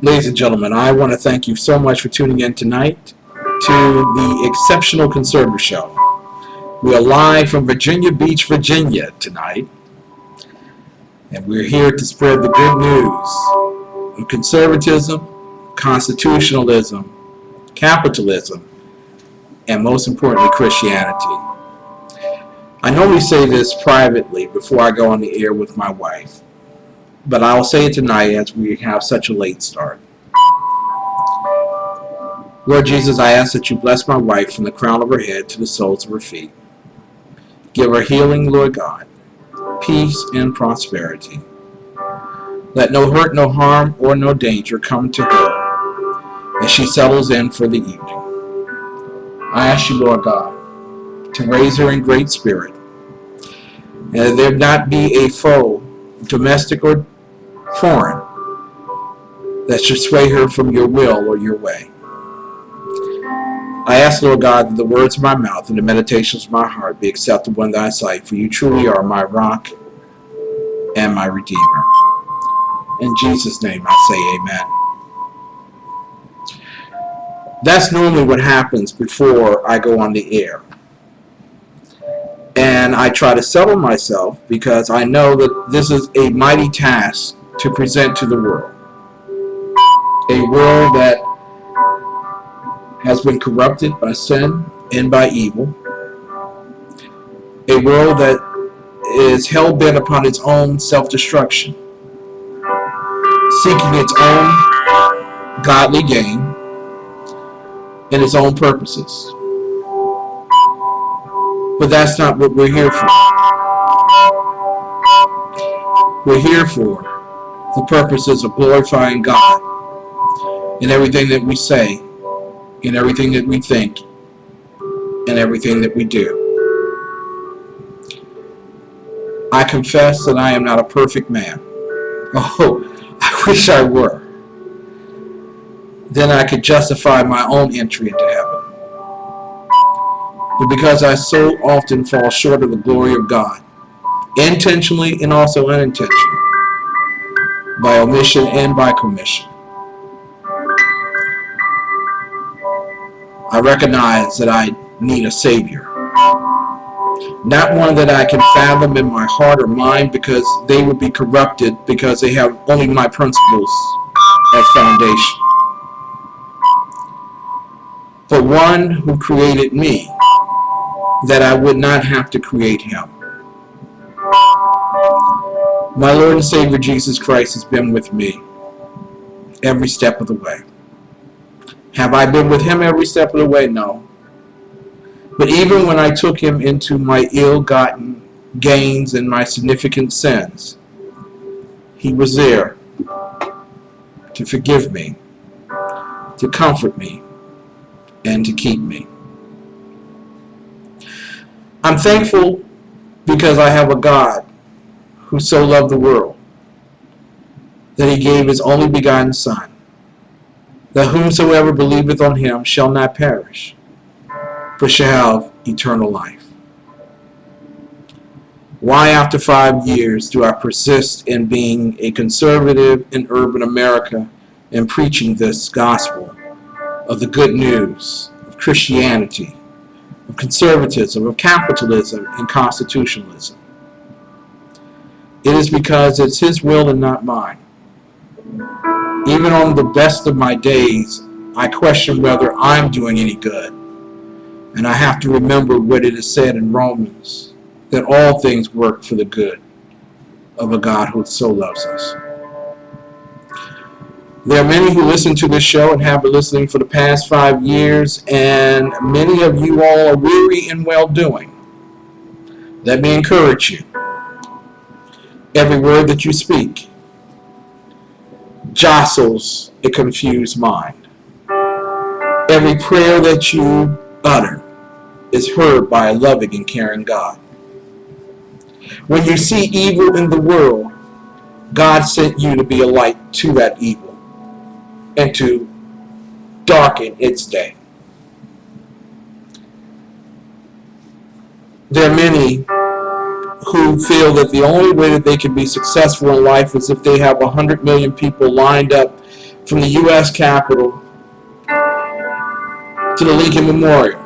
Ladies and gentlemen, I want to thank you so much for tuning in tonight to the Exceptional Conservative Show. We are live from Virginia Beach, Virginia tonight, and we're here to spread the good news of conservatism, constitutionalism, capitalism, and most importantly, Christianity. I normally say this privately before I go on the air with my wife, but I'll say it tonight as we have such a late start. Lord Jesus, I ask that you bless my wife from the crown of her head to the soles of her feet. Give her healing, Lord God, peace and prosperity. Let no hurt, no harm, or no danger come to her as she settles in for the evening. I ask you, Lord God, to raise her in great spirit, and that there not be a foe, domestic or foreign, that should sway her from your will or your way. I ask, Lord God, that the words of my mouth and the meditations of my heart be acceptable in thy sight, for you truly are my rock and my redeemer. In Jesus' name I say amen. That's normally what happens before I go on the air. And I try to settle myself because I know that this is a mighty task to present to the world. A world that has been corrupted by sin and by evil. A world that is hell-bent upon its own self-destruction, seeking its own godly gain and its own purposes. But that's not what we're here for. We're here for the purposes of glorifying God in everything that we say, in everything that we think, and everything that we do. I confess that I am not a perfect man. Oh, I wish I were. Then I could justify my own entry into heaven. But because I so often fall short of the glory of God, intentionally and also unintentionally, by omission and by commission, I recognize that I need a Savior. Not one that I can fathom in my heart or mind, because they will be corrupted because they have only my principles as foundation. But one who created me, that I would not have to create him. My Lord and Savior Jesus Christ has been with me every step of the way. Have I been with him every step of the way? No. But even when I took him into my ill-gotten gains and my significant sins, he was there to forgive me, to comfort me, and to keep me. I'm thankful because I have a God who so loved the world that he gave his only begotten Son, that whomsoever believeth on him shall not perish, but shall have eternal life. Why after 5 years do I persist in being a conservative in urban America and preaching this gospel of the good news of Christianity, of conservatism, of capitalism, and constitutionalism? It is because it's his will and not mine. Even on the best of my days, I question whether I'm doing any good. And I have to remember what it is said in Romans, that all things work for the good of a God who so loves us. There are many who listen to this show and have been listening for the past 5 years, and many of you all are weary in well-doing. Let me encourage you. Every word that you speak jostles a confused mind. Every prayer that you utter is heard by a loving and caring God. When you see evil in the world, God sent you to be a light to that evil and to darken its day. There are many who feel that the only way that they can be successful in life is if they have 100 million people lined up from the U.S. Capitol to the Lincoln Memorial,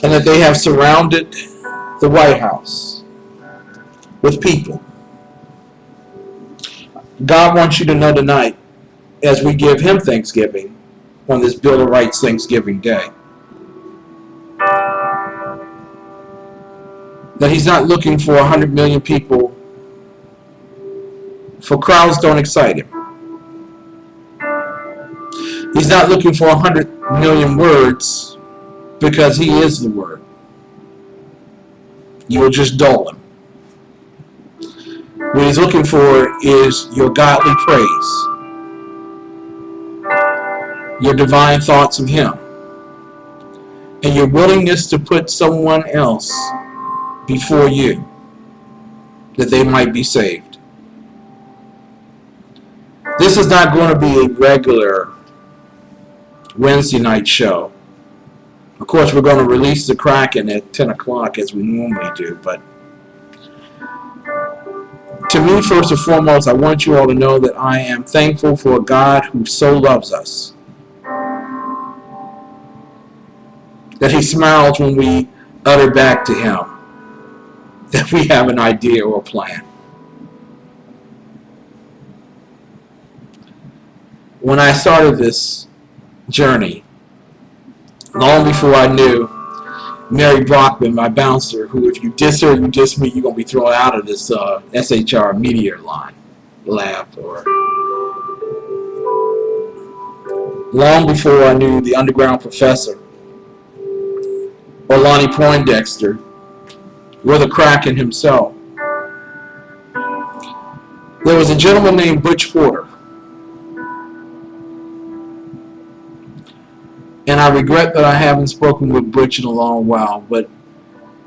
and that they have surrounded the White House with people. God wants you to know tonight, as we give him thanksgiving on this Bill of Rights Thanksgiving Day, that he's not looking for 100 million people, for crowds don't excite him. He's not looking for 100 million words, because he is the word. You will just dull him. What he's looking for is your godly praise, your divine thoughts of him, and your willingness to put someone else before you, that they might be saved. This is not going to be a regular Wednesday night show. Of course, we're going to release the Kraken at 10 o'clock as we normally do, but to me, first and foremost, I want you all to know that I am thankful for a God who so loves us, that he smiles when we utter back to him that we have an idea or a plan. When I started this journey, long before I knew Mary Brockman, my bouncer, who if you diss her, you diss me, you're going to be thrown out of this SHR media line lab. Or long before I knew the underground professor, or Lonnie Poindexter, or the Kraken himself, there was a gentleman named Butch Porter. And I regret that I haven't spoken with Butch in a long while, but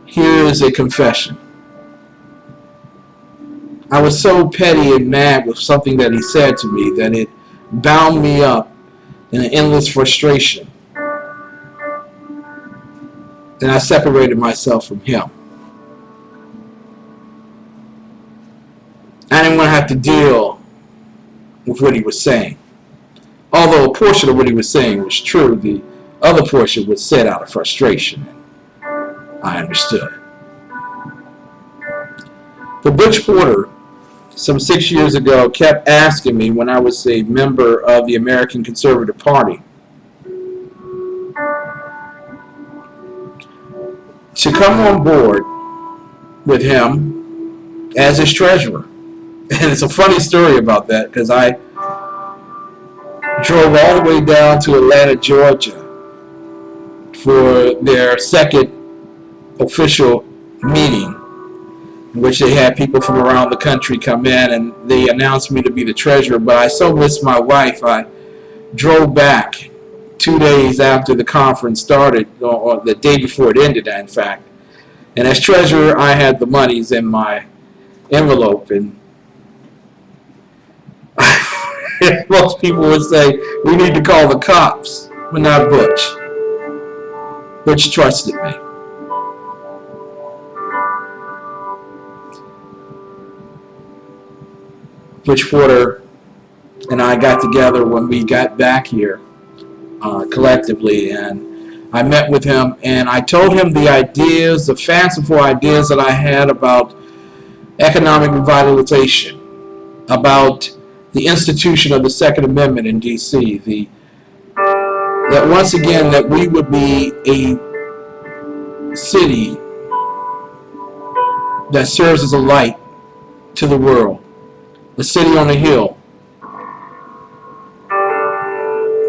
here is a confession. I was so petty and mad with something that he said to me that it bound me up in an endless frustration. And I separated myself from him. I didn't want to have to deal with what he was saying. Although a portion of what he was saying was true, the other portion was said out of frustration. I understood. But Butch Porter, some 6 years ago, kept asking me when I was a member of the American Conservative Party to come on board with him as his treasurer. And it's a funny story about that, because I drove all the way down to Atlanta, Georgia for their second official meeting, in which they had people from around the country come in, and they announced me to be the treasurer. But I so missed my wife, I drove back 2 days after the conference started, or the day before it ended, in fact. And as treasurer, I had the monies in my envelope, and most people would say, we need to call the cops, but not Butch. Butch trusted me. Butch Porter and I got together when we got back here collectively, and I met with him, and I told him the ideas, the fanciful ideas that I had about economic revitalization, about the institution of the Second Amendment in D.C., that once again that we would be a city that serves as a light to the world, a city on a hill.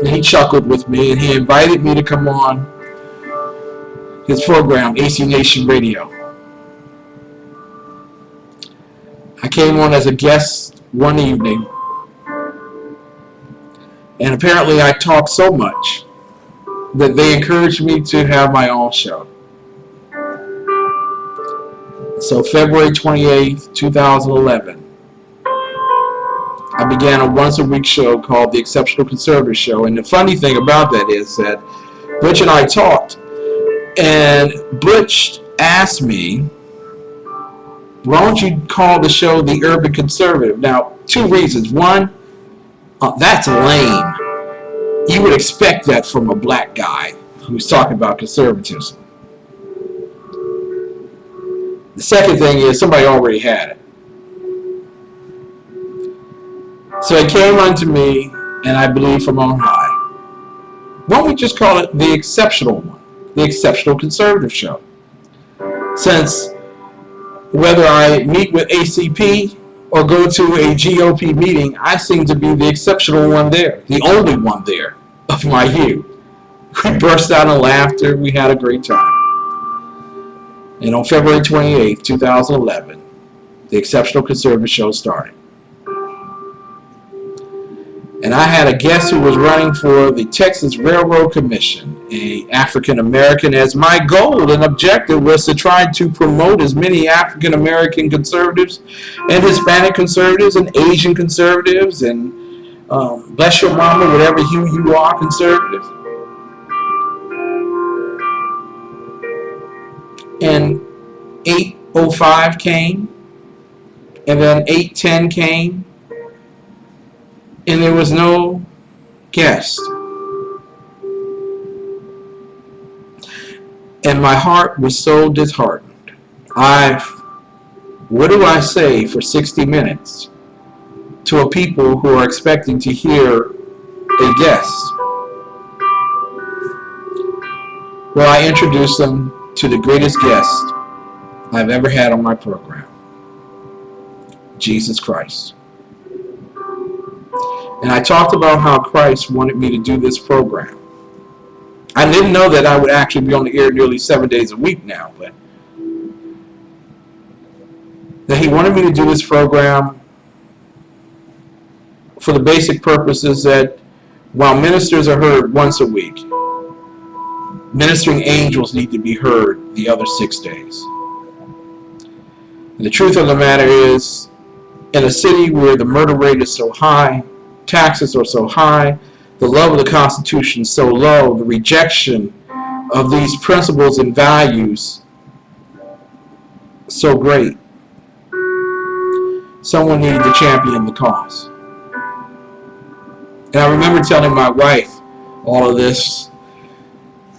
And he chuckled with me, and he invited me to come on his program, AC Nation Radio. I came on as a guest one evening, and apparently I talked so much that they encouraged me to have my own show. So February 28th, 2011, I began a once-a-week show called The Exceptional Conservative Show. And the funny thing about that is that Butch and I talked, and Butch asked me, why don't you call the show The Urban Conservative? Now, two reasons. One, That's lame. You would expect that from a black guy who's talking about conservatism. The second thing is somebody already had it. So it came unto me, and I believe from on high. Why don't we just call it the exceptional one, the exceptional conservative show? Since whether I meet with ACP or go to a GOP meeting, I seem to be the exceptional one there, the only one there of my youth. We burst out in laughter. We had a great time. And on February 28th, 2011, the Exceptional Conservative Show started. And I had a guest who was running for the Texas Railroad Commission, an African American, as my goal and objective was to try to promote as many African American conservatives and Hispanic conservatives and Asian conservatives and bless your mama, whatever hue you are, conservatives. And 8:05 came, and then 8:10 came, and there was no guest. And my heart was so disheartened. What do I say for 60 minutes to a people who are expecting to hear a guest? Well, I introduced them to the greatest guest I've ever had on my program, Jesus Christ. And I talked about how Christ wanted me to do this program. I didn't know that I would actually be on the air nearly 7 days a week now, but that he wanted me to do this program for the basic purposes that while ministers are heard once a week, ministering angels need to be heard the other 6 days. And the truth of the matter is, in a city where the murder rate is so high, taxes are so high, the love of the Constitution is so low, the rejection of these principles and values so great, someone needed to champion the cause. And I remember telling my wife all of this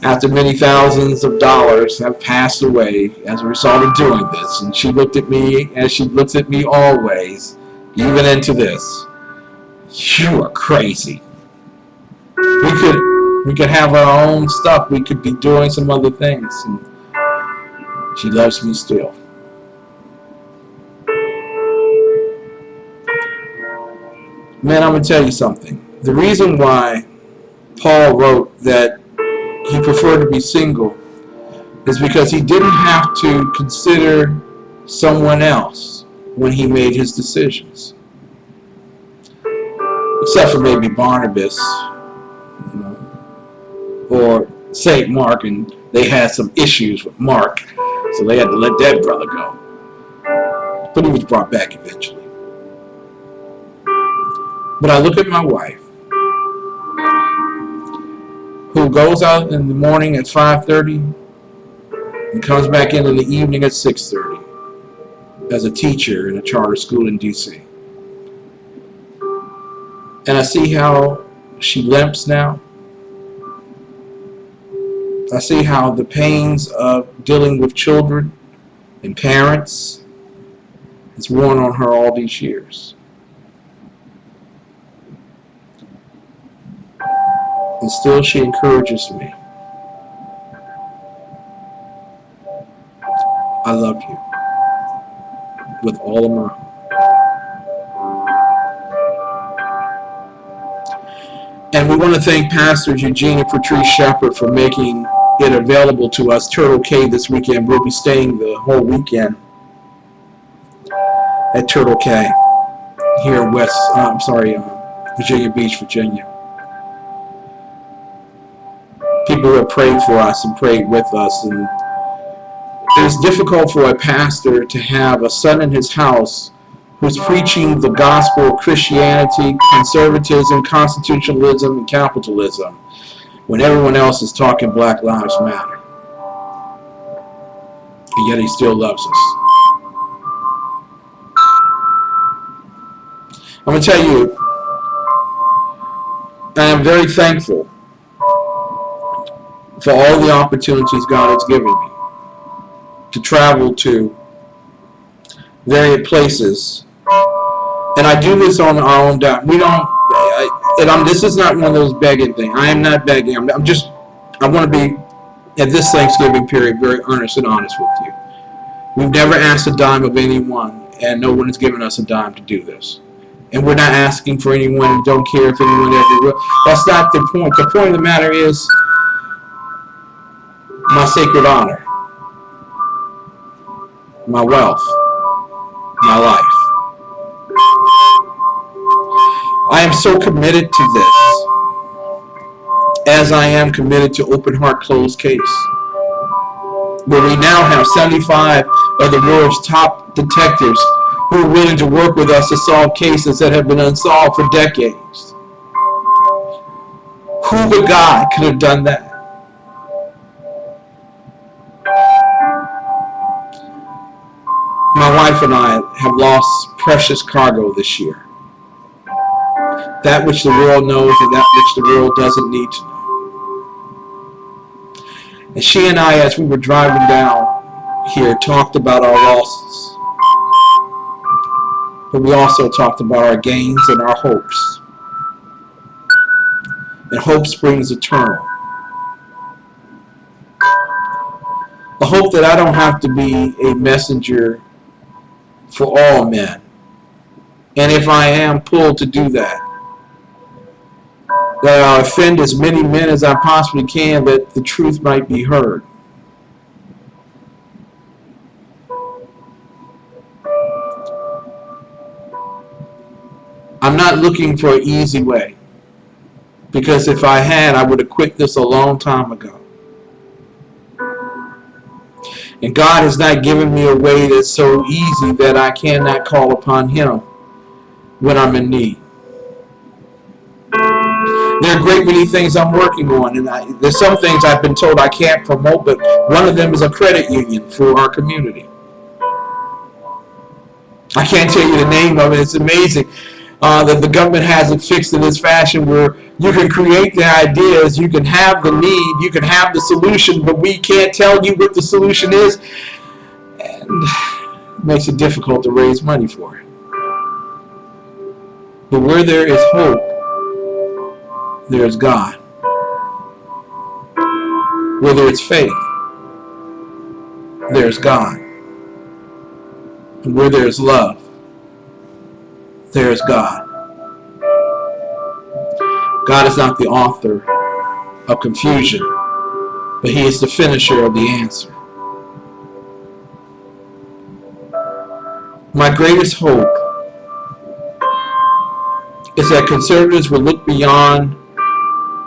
after many thousands of dollars have passed away as a result of doing this. And she looked at me as she looks at me always, even into this. You are crazy. We could have our own stuff. We could be doing some other things. And she loves me still. Man, I'm going to tell you something. The reason why Paul wrote that he preferred to be single is because he didn't have to consider someone else when he made his decisions. Except for maybe Barnabas, or St. Mark, and they had some issues with Mark, so they had to let that brother go. But he was brought back eventually. But I look at my wife, who goes out in the morning at 5:30 and comes back in the evening at 6:30 as a teacher in a charter school in D.C. And I see how she limps now. I see how the pains of dealing with children and parents has worn on her all these years. And still she encourages me. I love you with all of my heart. And we want to thank Pastors Eugene and Patrice Shepard for making it available to us. Turtle K this weekend. We'll be staying the whole weekend at Turtle K here in Virginia Beach, Virginia. People who have prayed for us and prayed with us. And it's difficult for a pastor to have a son in his house who's preaching the gospel of Christianity, conservatism, constitutionalism, and capitalism when everyone else is talking Black Lives Matter. And yet he still loves us. I'm going to tell you, I am very thankful for all the opportunities God has given me to travel to various places. And I do this on our own dime. This is not one of those begging things. I am not begging. I want to be, at this Thanksgiving period, very earnest and honest with you. We've never asked a dime of anyone, and no one has given us a dime to do this. And we're not asking for anyone and don't care if anyone ever will. That's not the point. The point of the matter is my sacred honor, my wealth, my life. I am so committed to this, as I am committed to Open Heart Closed Case, where we now have 75 of the world's top detectives who are willing to work with us to solve cases that have been unsolved for decades. Who but God could have done that? My wife and I have lost precious cargo this year. That which the world knows and that which the world doesn't need to know. And she and I, as we were driving down here, talked about our losses. But we also talked about our gains and our hopes. And hope springs eternal. The hope that I don't have to be a messenger for all men. And if I am pulled to do that, that I'll offend as many men as I possibly can, that the truth might be heard. I'm not looking for an easy way, because if I had, I would have quit this a long time ago. And God has not given me a way that's so easy that I cannot call upon Him when I'm in need. There are a great many things I'm working on, and there's some things I've been told I can't promote, but one of them is a credit union for our community. I can't tell you the name of it. It's amazing that the government has it fixed in this fashion where you can create the ideas, you can have the need, you can have the solution, but we can't tell you what the solution is, and it makes it difficult to raise money for it. But where there is hope, there is God. Where there is faith, there is God. And where there is love, there is God. God is not the author of confusion, but He is the finisher of the answer. My greatest hope is that conservatives will look beyond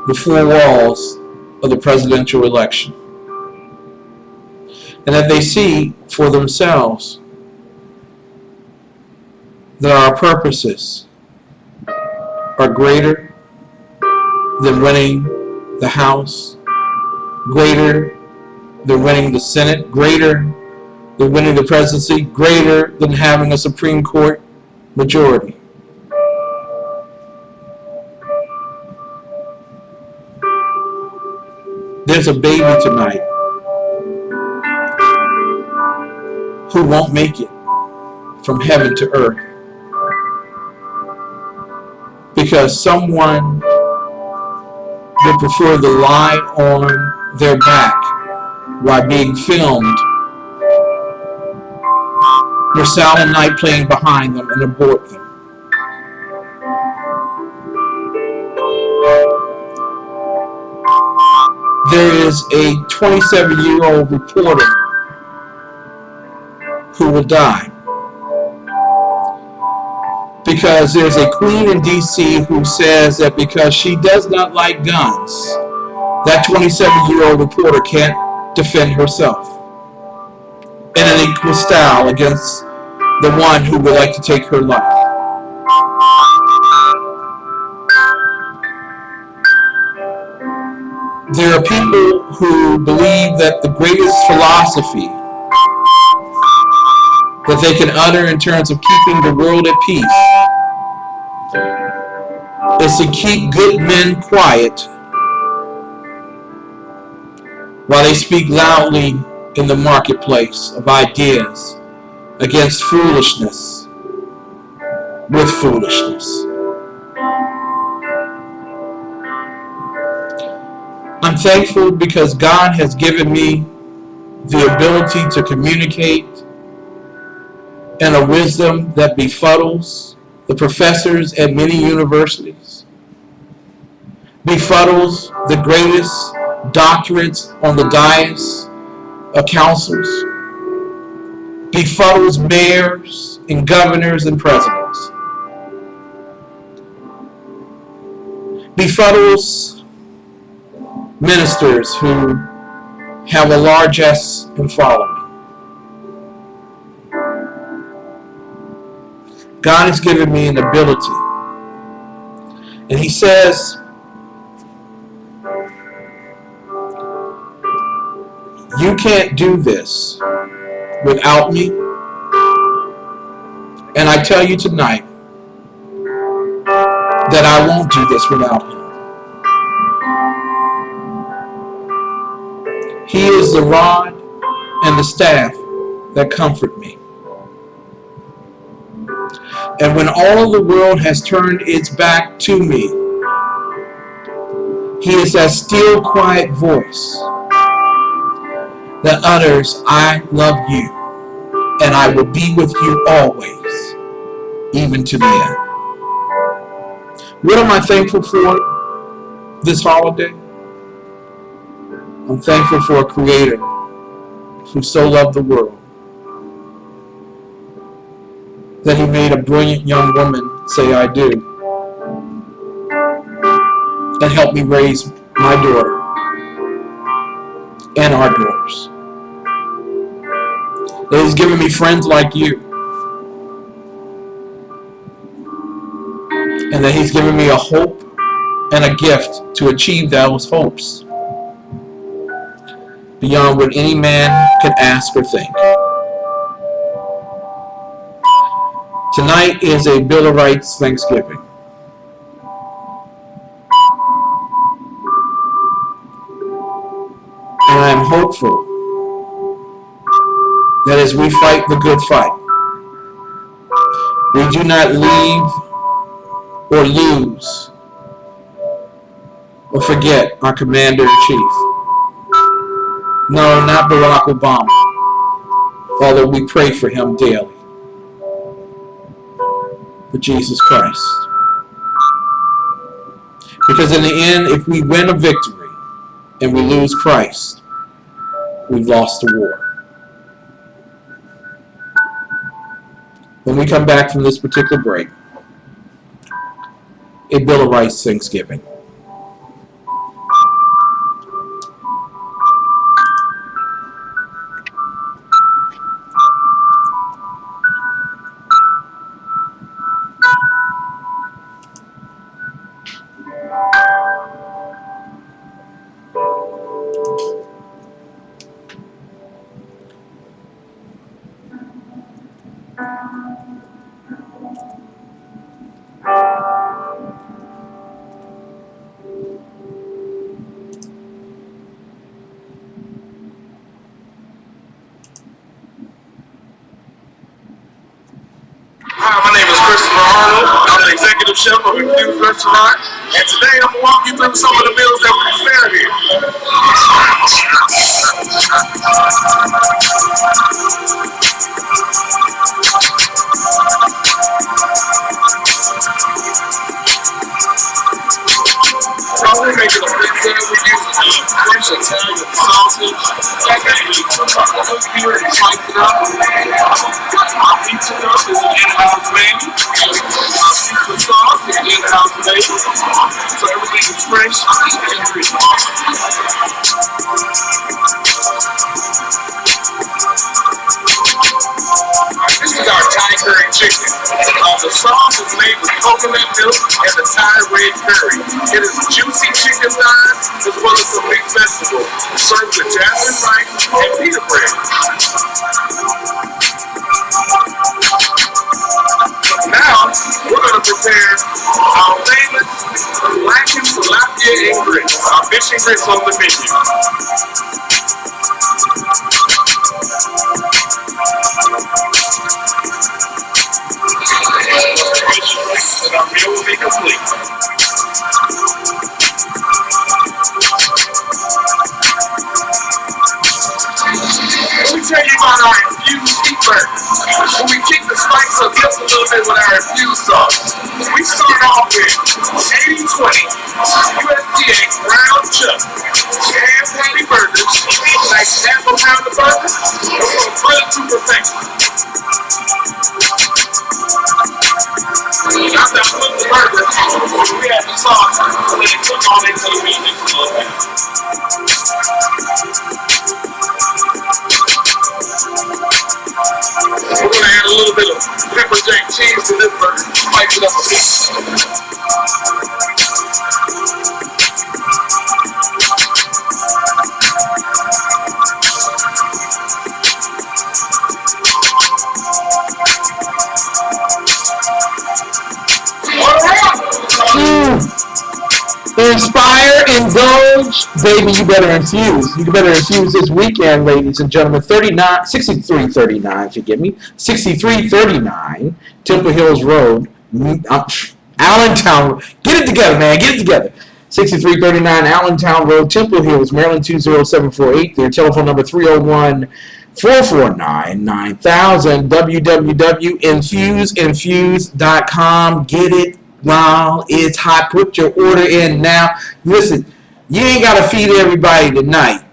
the four walls of the presidential election, and that they see for themselves that our purposes are greater than winning the House, greater than winning the Senate, greater than winning the presidency, greater than having a Supreme Court majority. There's a baby tonight who won't make it from heaven to earth because someone would prefer to lie on their back while being filmed with Silent Night playing behind them and abort them. There is a 27-year-old reporter who will die because there's a queen in D.C. who says that because she does not like guns, that 27-year-old reporter can't defend herself in an equal style against the one who would like to take her life. There are people who believe that the greatest philosophy that they can utter in terms of keeping the world at peace is to keep good men quiet while they speak loudly in the marketplace of ideas against foolishness with foolishness. I'm thankful because God has given me the ability to communicate in a wisdom that befuddles the professors at many universities, befuddles the greatest doctorates on the dais of councils, befuddles mayors and governors and presidents, befuddles ministers who have a largesse in following. God has given me an ability. And he says, you can't do this without me. And I tell you tonight that I won't do this without him. He is the rod and the staff that comfort me. And when all the world has turned its back to me, he is that still, quiet voice that utters, I love you, and I will be with you always, even to the end. What am I thankful for this holiday? I'm thankful for a creator who so loved the world that he made a brilliant young woman say, I do, and helped me raise my daughter and our daughters. That he's given me friends like you, and that he's given me a hope and a gift to achieve those hopes beyond what any man can ask or think. Tonight is a Bill of Rights Thanksgiving. And I am hopeful that as we fight the good fight, we do not leave or lose or forget our Commander-in-Chief. No, not Barack Obama, although we pray for him daily, but Jesus Christ. Because in the end, if we win a victory and we lose Christ, we've lost the war. When we come back from this particular break, a Bill of Rights Thanksgiving. Chef of the Fuse Restaurant, and today I'm going to walk you through some of the meals that we prepare here. We make it a pizza. We use French Italian sausage. Here and spice it up. Our pizza dough is an in-house menu. Our pizza sauce is in-house made. So everything is fresh and rich. This is our Thai curry chicken. The sauce is made with coconut milk and the Thai red curry. It is juicy chicken thighs as well as some mixed vegetables, served with jasmine rice and pita bread. Now we're going to prepare our famous blackened tilapia and grits, our fish and grits on the menu. And our meal will be complete. Let me tell you about our infused beef burgers. When we kick the spice up just a little bit with our infused sauce, we start off with 80-20 USDA ground chuck ham patty burgers, nice half a pound of burger, we're going to grill it to perfection. After I put the burger, we add the sauce and then cook on into the meat just a little bit. We're going to add a little bit of pepper jack cheese to this burger, spice it up a bit. Inspire, indulge, baby, you better infuse. You better infuse this weekend, ladies and gentlemen. 6339, forgive me. 6339, Temple Hills Road, Allentown. Get it together, man. Get it together. 6339 Allentown Road, Temple Hills, Maryland 20748. Their telephone number 301-449-9000. www.infuseinfuse.com. Get it while it's hot. Put your order in now. Listen, you ain't got to feed everybody tonight,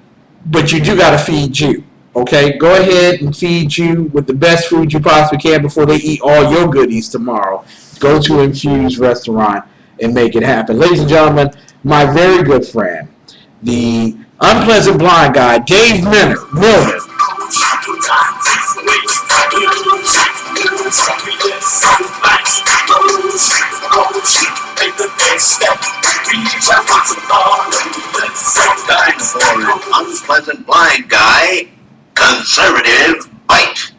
but you do got to feed you. Okay? Go ahead and feed you with the best food you possibly can before they eat all your goodies tomorrow. Go to Infuse Restaurant and make it happen. Ladies and gentlemen, my very good friend, the unpleasant blind guy, Dave Miller. Unpleasant blind guy, conservative bite.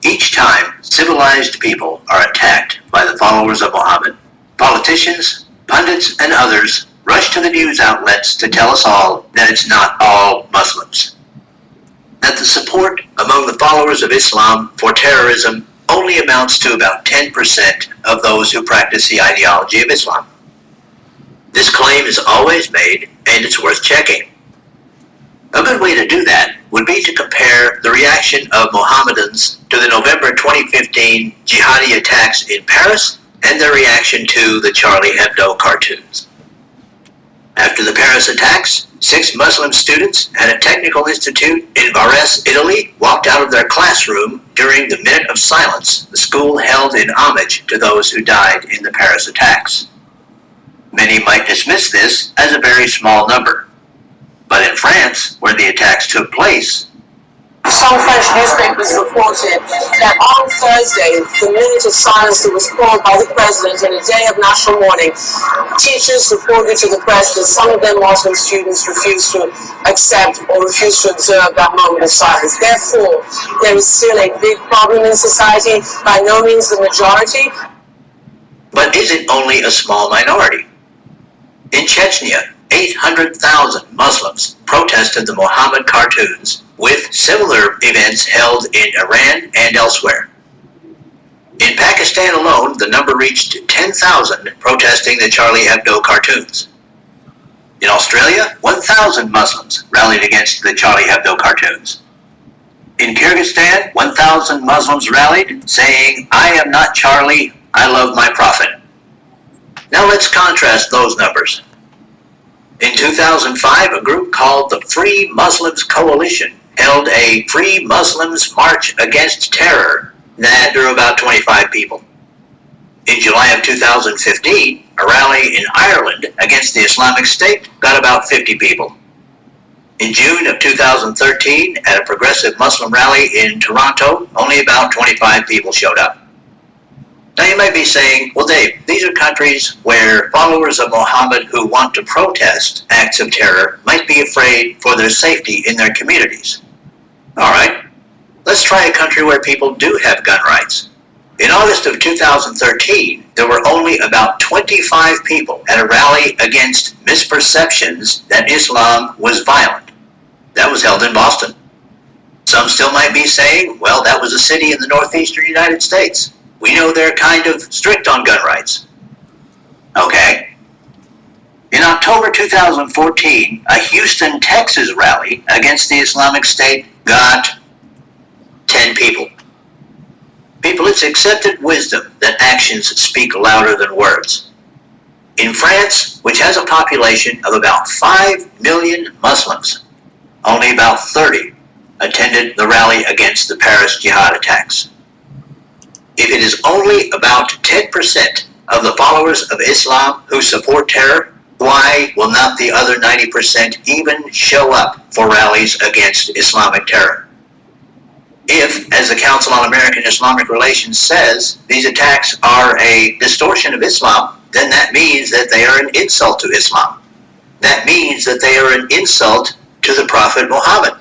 Each time civilized people are attacked by the followers of Muhammad, politicians, pundits, and others rush to the news outlets to tell us all that it's not all Muslims. That the support among the followers of Islam for terrorism only amounts to about 10% of those who practice the ideology of Islam. This claim is always made, and it's worth checking. A good way to do that would be to compare the reaction of Mohammedans to the November 2015 jihadi attacks in Paris and their reaction to the Charlie Hebdo cartoons. After the Paris attacks, 6 Muslim students at a technical institute in Varese, Italy, walked out of their classroom during the minute of silence the school held in homage to those who died in the Paris attacks. Many might dismiss this as a very small number. But in France, where the attacks took place, some French newspapers reported that on Thursday, the minute of silence that was called by the president in a day of national mourning, teachers reported to the press that some of their Muslim students refused to accept or refused to observe that moment of silence. Therefore, there is still a big problem in society, by no means the majority. But is it only a small minority? In Chechnya, 800,000 Muslims protested the Muhammad cartoons, with similar events held in Iran and elsewhere. In Pakistan alone, the number reached 10,000 protesting the Charlie Hebdo cartoons. In Australia, 1,000 Muslims rallied against the Charlie Hebdo cartoons. In Kyrgyzstan, 1,000 Muslims rallied, saying, "I am not Charlie, I love my prophet." Now let's contrast those numbers. In 2005, a group called the Free Muslims Coalition held a Free Muslims March Against Terror that drew about 25 people. In July of 2015, a rally in Ireland against the Islamic State got about 50 people. In June of 2013, at a progressive Muslim rally in Toronto, only about 25 people showed up. Now you might be saying, well, Dave, these are countries where followers of Muhammad who want to protest acts of terror might be afraid for their safety in their communities. All right, let's try a country where people do have gun rights. In August of 2013, there were only about 25 people at a rally against misperceptions that Islam was violent. That was held in Boston. Some still might be saying, well, that was a city in the northeastern United States. We know they're kind of strict on gun rights. Okay. In October 2014, a Houston, Texas rally against the Islamic State got 10 people. People, it's accepted wisdom that actions speak louder than words. In France, which has a population of about 5 million Muslims, only about 30 attended the rally against the Paris jihad attacks. If it is only about 10% of the followers of Islam who support terror, why will not the other 90% even show up for rallies against Islamic terror? If, as the Council on American Islamic Relations says, these attacks are a distortion of Islam, then that means that they are an insult to Islam. That means that they are an insult to the Prophet Muhammad.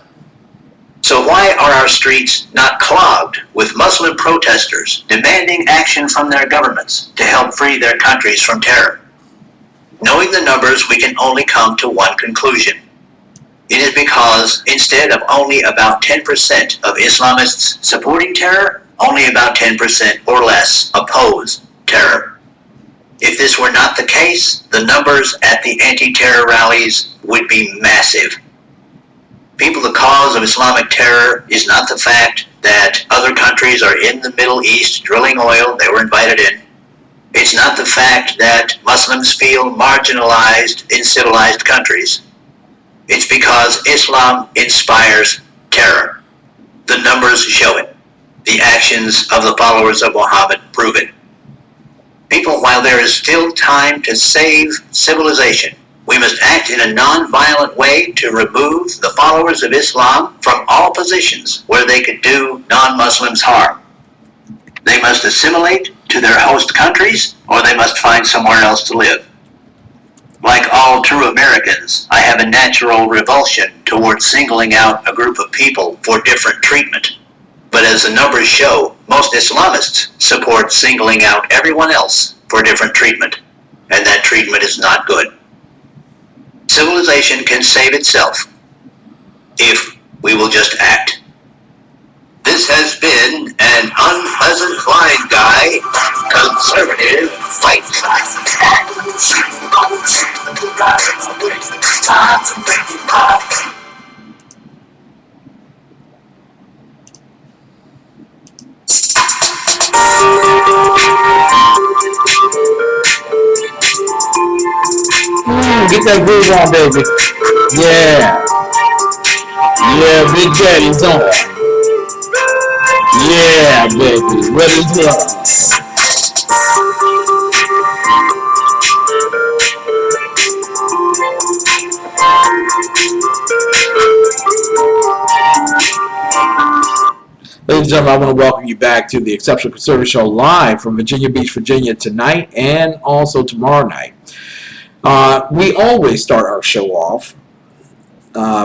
So why are our streets not clogged with Muslim protesters demanding action from their governments to help free their countries from terror? Knowing the numbers, we can only come to one conclusion. It is because instead of only about 10% of Islamists supporting terror, only about 10% or less oppose terror. If this were not the case, the numbers at the anti-terror rallies would be massive. People, the cause of Islamic terror is not the fact that other countries are in the Middle East drilling oil, they were invited in. It's not the fact that Muslims feel marginalized in civilized countries. It's because Islam inspires terror. The numbers show it. The actions of the followers of Muhammad prove it. People, while there is still time to save civilization, we must act in a non-violent way to remove the followers of Islam from all positions where they could do non-Muslims harm. They must assimilate to their host countries, or they must find somewhere else to live. Like all true Americans, I have a natural revulsion towards singling out a group of people for different treatment. But as the numbers show, most Islamists support singling out everyone else for different treatment, and that treatment is not good. Civilization can save itself if we will just act. This has been an unpleasant blind guy, conservative fight. Get that groove on, baby. Yeah. Yeah, Big Daddy's on. Yeah, baby. Ready to go. Ladies and gentlemen, I want to welcome you back to the Exceptional Conservative Show live from Virginia Beach, Virginia tonight and also tomorrow night. We always start our show off,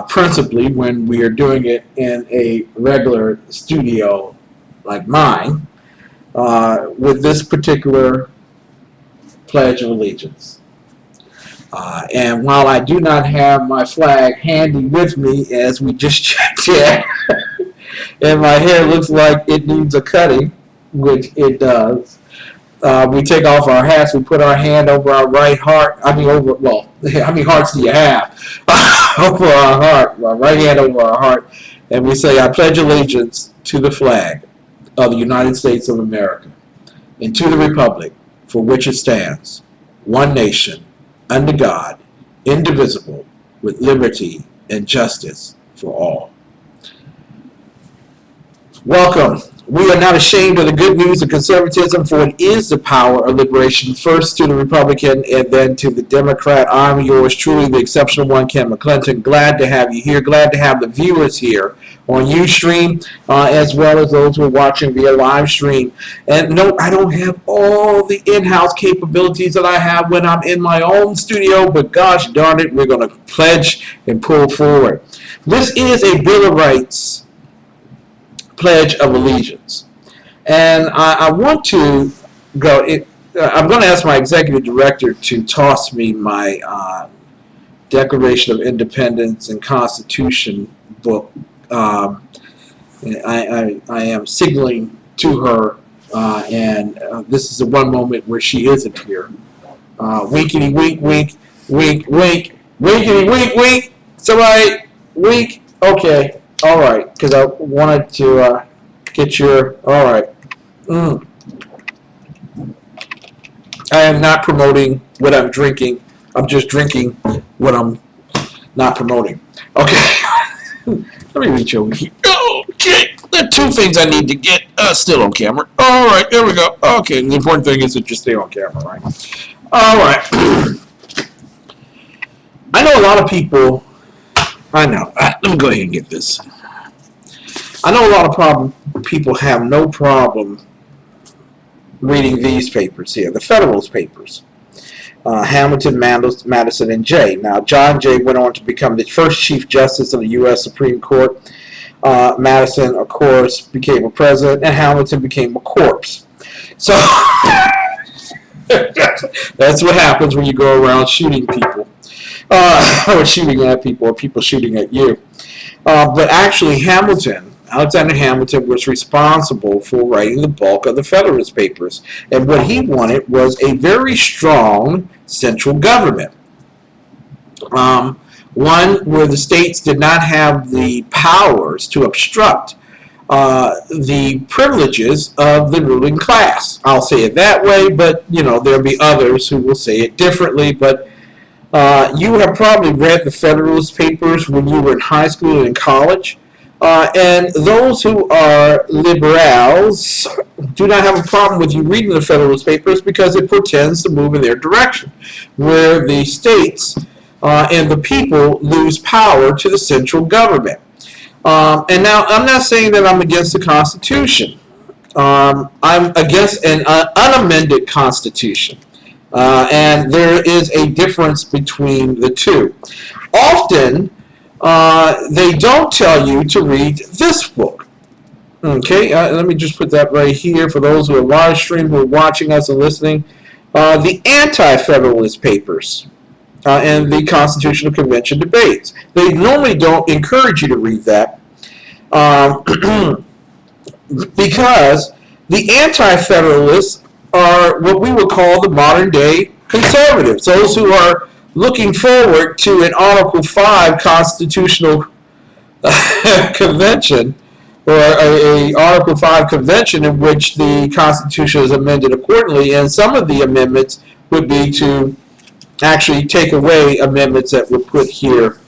principally when we are doing it in a regular studio like mine, with this particular Pledge of Allegiance. And while I do not have my flag handy with me, as we just checked in, and my hair looks like it needs a cutting, which it does, we take off our hats, we put our hand over our right heart, how many hearts do you have? Over our heart, our right hand over our heart, and we say, I pledge allegiance to the flag of the United States of America, and to the republic for which it stands, one nation, under God, indivisible, with liberty and justice for all. Welcome. We are not ashamed of the good news of conservatism, for it is the power of liberation, first to the Republican and then to the Democrat. I'm yours truly, the exceptional one, Ken McClinton. Glad to have you here. Glad to have the viewers here on Ustream, as well as those who are watching via live stream. And no, I don't have all the in-house capabilities that I have when I'm in my own studio, but gosh darn it, we're going to pledge and pull forward. This is a Bill of Rights Pledge of Allegiance. And I want to go. I'm going to ask my executive director to toss me my Declaration of Independence and Constitution book. I am signaling to her, and this is the one moment where she isn't here. Winkety wink, wink, wink, wink, winkety wink, wink. Somebody, wink. Okay, all right, because I wanted to get your. All right. I am not promoting what I'm drinking. I'm just drinking what I'm not promoting. Okay. Let me reach over here. Okay. There are two things I need to get still on camera. All right. There we go. Okay. The important thing is that you stay on camera, right? All right. I know a lot of people. I know. Let me go ahead and get this. I know a lot of people have no problem reading these papers here, the Federalist Papers. Hamilton, Madison, and Jay. Now, John Jay went on to become the first Chief Justice of the U.S. Supreme Court. Madison, of course, became a president, and Hamilton became a corpse. So, that's what happens when you go around shooting people, or shooting at people, or people shooting at you. But actually, Alexander Hamilton was responsible for writing the bulk of the Federalist Papers. And what he wanted was a very strong central government. One where the states did not have the powers to obstruct the privileges of the ruling class. I'll say it that way, but there'll be others who will say it differently. But you have probably read the Federalist Papers when you were in high school and in college. And those who are liberals do not have a problem with you reading the Federalist Papers because it pretends to move in their direction, where the states and the people lose power to the central government. And now, I'm not saying that I'm against the Constitution. I'm against an unamended Constitution. And there is a difference between the two. Often, they don't tell you to read this book. Okay, let me just put that right here for those who are live stream, who are watching us and listening. The Anti-Federalist Papers and the Constitutional Convention debates. They normally don't encourage you to read that because the Anti-Federalists are what we would call the modern-day conservatives, those who are looking forward to an Article 5 constitutional convention, or a Article 5 convention in which the Constitution is amended accordingly, and some of the amendments would be to actually take away amendments that were put here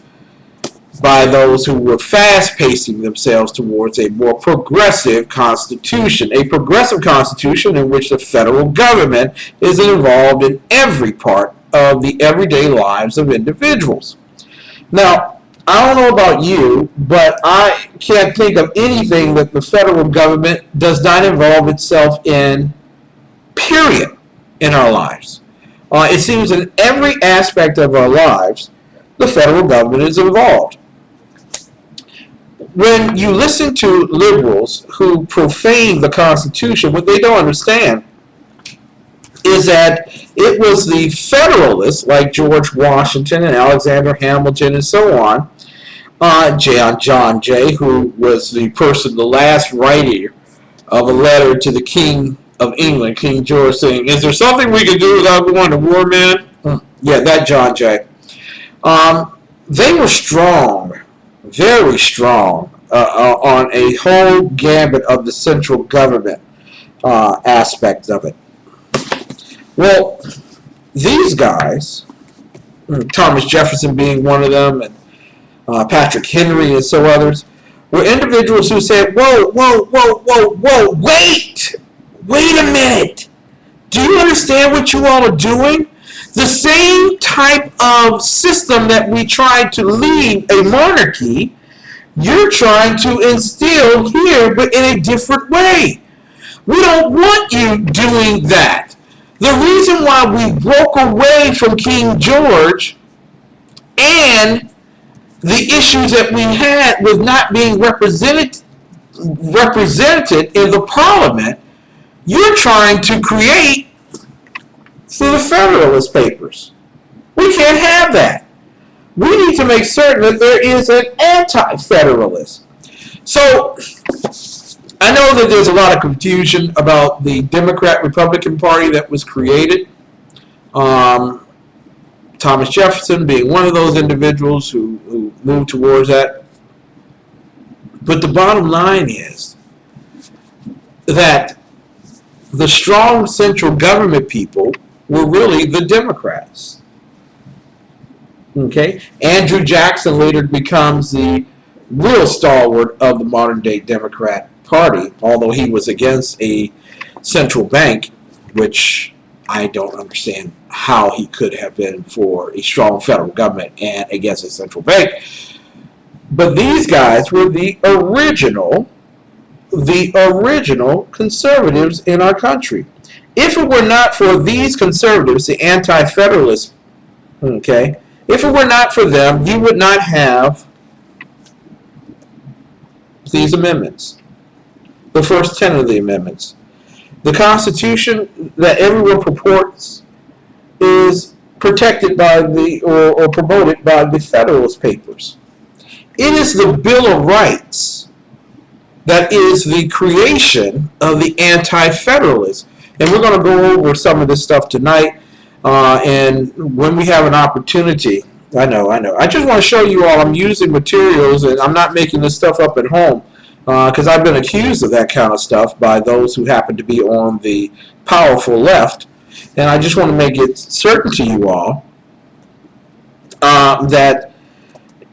by those who were fast-pacing themselves towards a more progressive constitution, a progressive constitution in which the federal government is involved in every part of the everyday lives of individuals. Now, I don't know about you, but I can't think of anything that the federal government does not involve itself in, period, in our lives. It seems in every aspect of our lives, the federal government is involved. When you listen to liberals who profane the Constitution, what they don't understand is that it was the Federalists, like George Washington and Alexander Hamilton and so on, John Jay, who was the last writer of a letter to the King of England, King George, saying, "Is there something we can do without going to war, man?" Yeah, that John Jay. They were strong, very strong, on a whole gambit of the central government aspect of it. Well, these guys, Thomas Jefferson being one of them, and Patrick Henry and so others, were individuals who said, whoa, wait a minute. Do you understand what you all are doing? The same type of system that we tried to leave a monarchy, you're trying to instill here, but in a different way. We don't want you doing that. The reason why we broke away from King George and the issues that we had with not being represented in the Parliament you're trying to create through the Federalist Papers. We can't have that. We need to make certain that there is an anti-federalist. So, I know that there's a lot of confusion about the Democrat-Republican Party that was created. Thomas Jefferson being one of those individuals who moved towards that. But the bottom line is that the strong central government people were really the Democrats. Okay? Andrew Jackson later becomes the real stalwart of the modern day Democrat Party, although he was against a central bank, which I don't understand how he could have been for a strong federal government and against a central bank. But these guys were the original conservatives in our country. If it were not for these conservatives, the anti-federalists, okay, if it were not for them, you would not have these amendments. The first 10 of the amendments. The Constitution that everyone purports is protected by or promoted by the Federalist Papers. It is the Bill of Rights that is the creation of the anti-federalists. And we're going to go over some of this stuff tonight. And when we have an opportunity, I know. I just want to show you all I'm using materials and I'm not making this stuff up at home. Because I've been accused of that kind of stuff by those who happen to be on the powerful left. And I just want to make it certain to you all that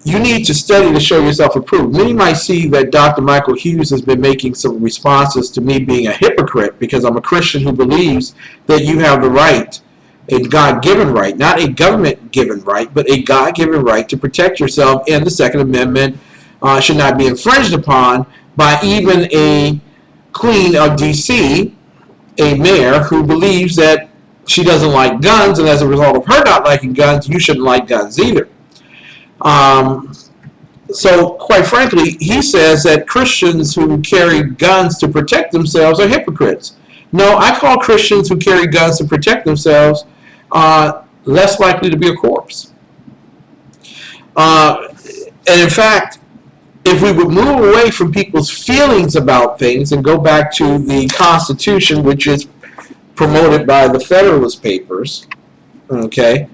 you need to study to show yourself approved. Many might see that Dr. Michael Hughes has been making some responses to me being a hypocrite because I'm a Christian who believes that you have the right, a God-given right, not a government-given right, but a God-given right to protect yourself, and the Second Amendment should not be infringed upon by even a queen of D.C., a mayor who believes that she doesn't like guns, and as a result of her not liking guns, you shouldn't like guns either. So, quite frankly, he says that Christians who carry guns to protect themselves are hypocrites. No, I call Christians who carry guns to protect themselves less likely to be a corpse. And in fact, if we would move away from people's feelings about things and go back to the Constitution, which is promoted by the Federalist Papers, okay,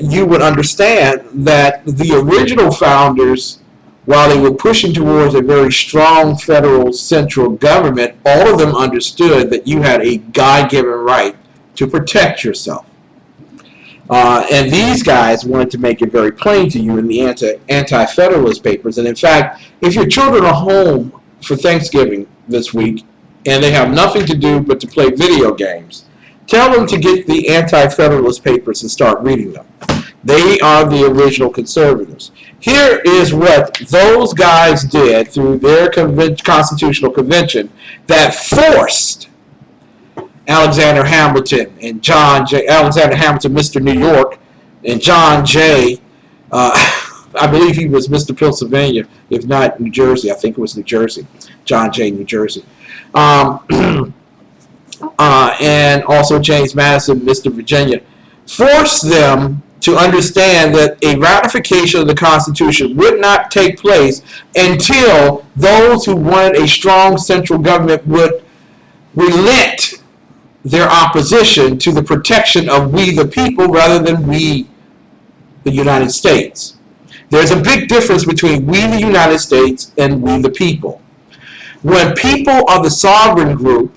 you would understand that the original founders, while they were pushing towards a very strong federal central government, all of them understood that you had a God-given right to protect yourself. And these guys wanted to make it very plain to you in the anti-federalist papers. And in fact, if your children are home for Thanksgiving this week and they have nothing to do but to play video games, tell them to get the anti-federalist papers and start reading them. They are the original conservatives. Here is what those guys did through their constitutional convention that forced Alexander Hamilton and John J. Alexander Hamilton, Mr. New York, and John J. I believe he was Mr. Pennsylvania, if not New Jersey. I think it was New Jersey. John J. New Jersey. And also James Madison, Mr. Virginia, forced them to understand that a ratification of the Constitution would not take place until those who wanted a strong central government would relent their opposition to the protection of we the people rather than we the United States. There's a big difference between we the United States and we the people. When people are the sovereign group,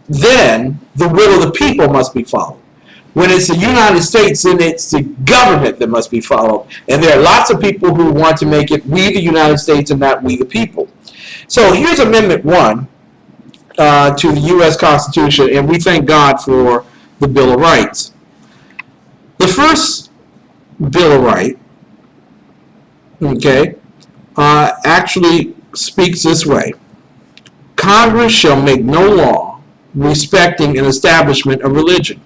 then the will of the people must be followed. When it's the United States, then it's the government that must be followed. And there are lots of people who want to make it we the United States and not we the people. So here's Amendment 1. To the U.S. Constitution, and we thank God for the Bill of Rights. The first Bill of Rights, okay, actually speaks this way. Congress shall make no law respecting an establishment of religion,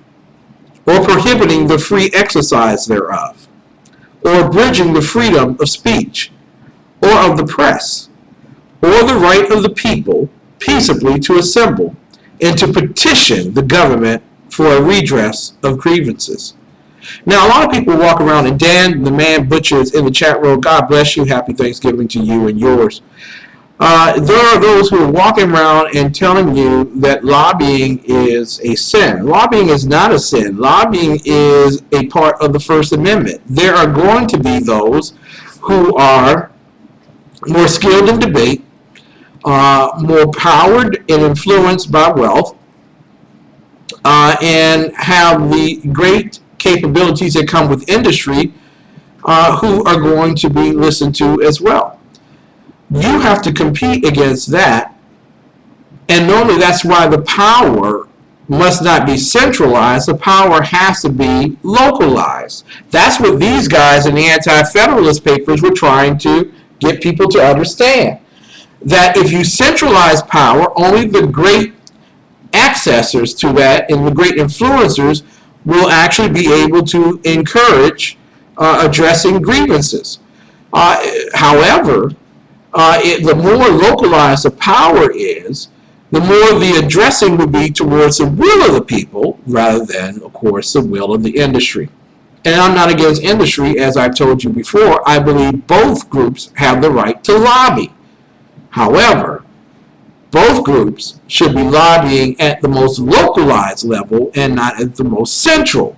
or prohibiting the free exercise thereof, or abridging the freedom of speech, or of the press, or the right of the people, peaceably to assemble and to petition the government for a redress of grievances. Now, a lot of people walk around, and Dan, the man Butcher, is in the chat room. God bless you. Happy Thanksgiving to you and yours. There are those who are walking around and telling you that lobbying is a sin. Lobbying is not a sin. Lobbying is a part of the First Amendment. There are going to be those who are more skilled in debate, more powered and influenced by wealth, and have the great capabilities that come with industry, who are going to be listened to as well. You have to compete against that, and normally that's why the power must not be centralized. The power has to be localized. That's what these guys in the anti-federalist papers were trying to get people to understand. That if you centralize power, only the great accessors to that and the great influencers will actually be able to encourage addressing grievances. However, the more localized the power is, the more the addressing would be towards the will of the people rather than, of course, the will of the industry. And I'm not against industry, as I've told you before. I believe both groups have the right to lobby. However, both groups should be lobbying at the most localized level and not at the most central.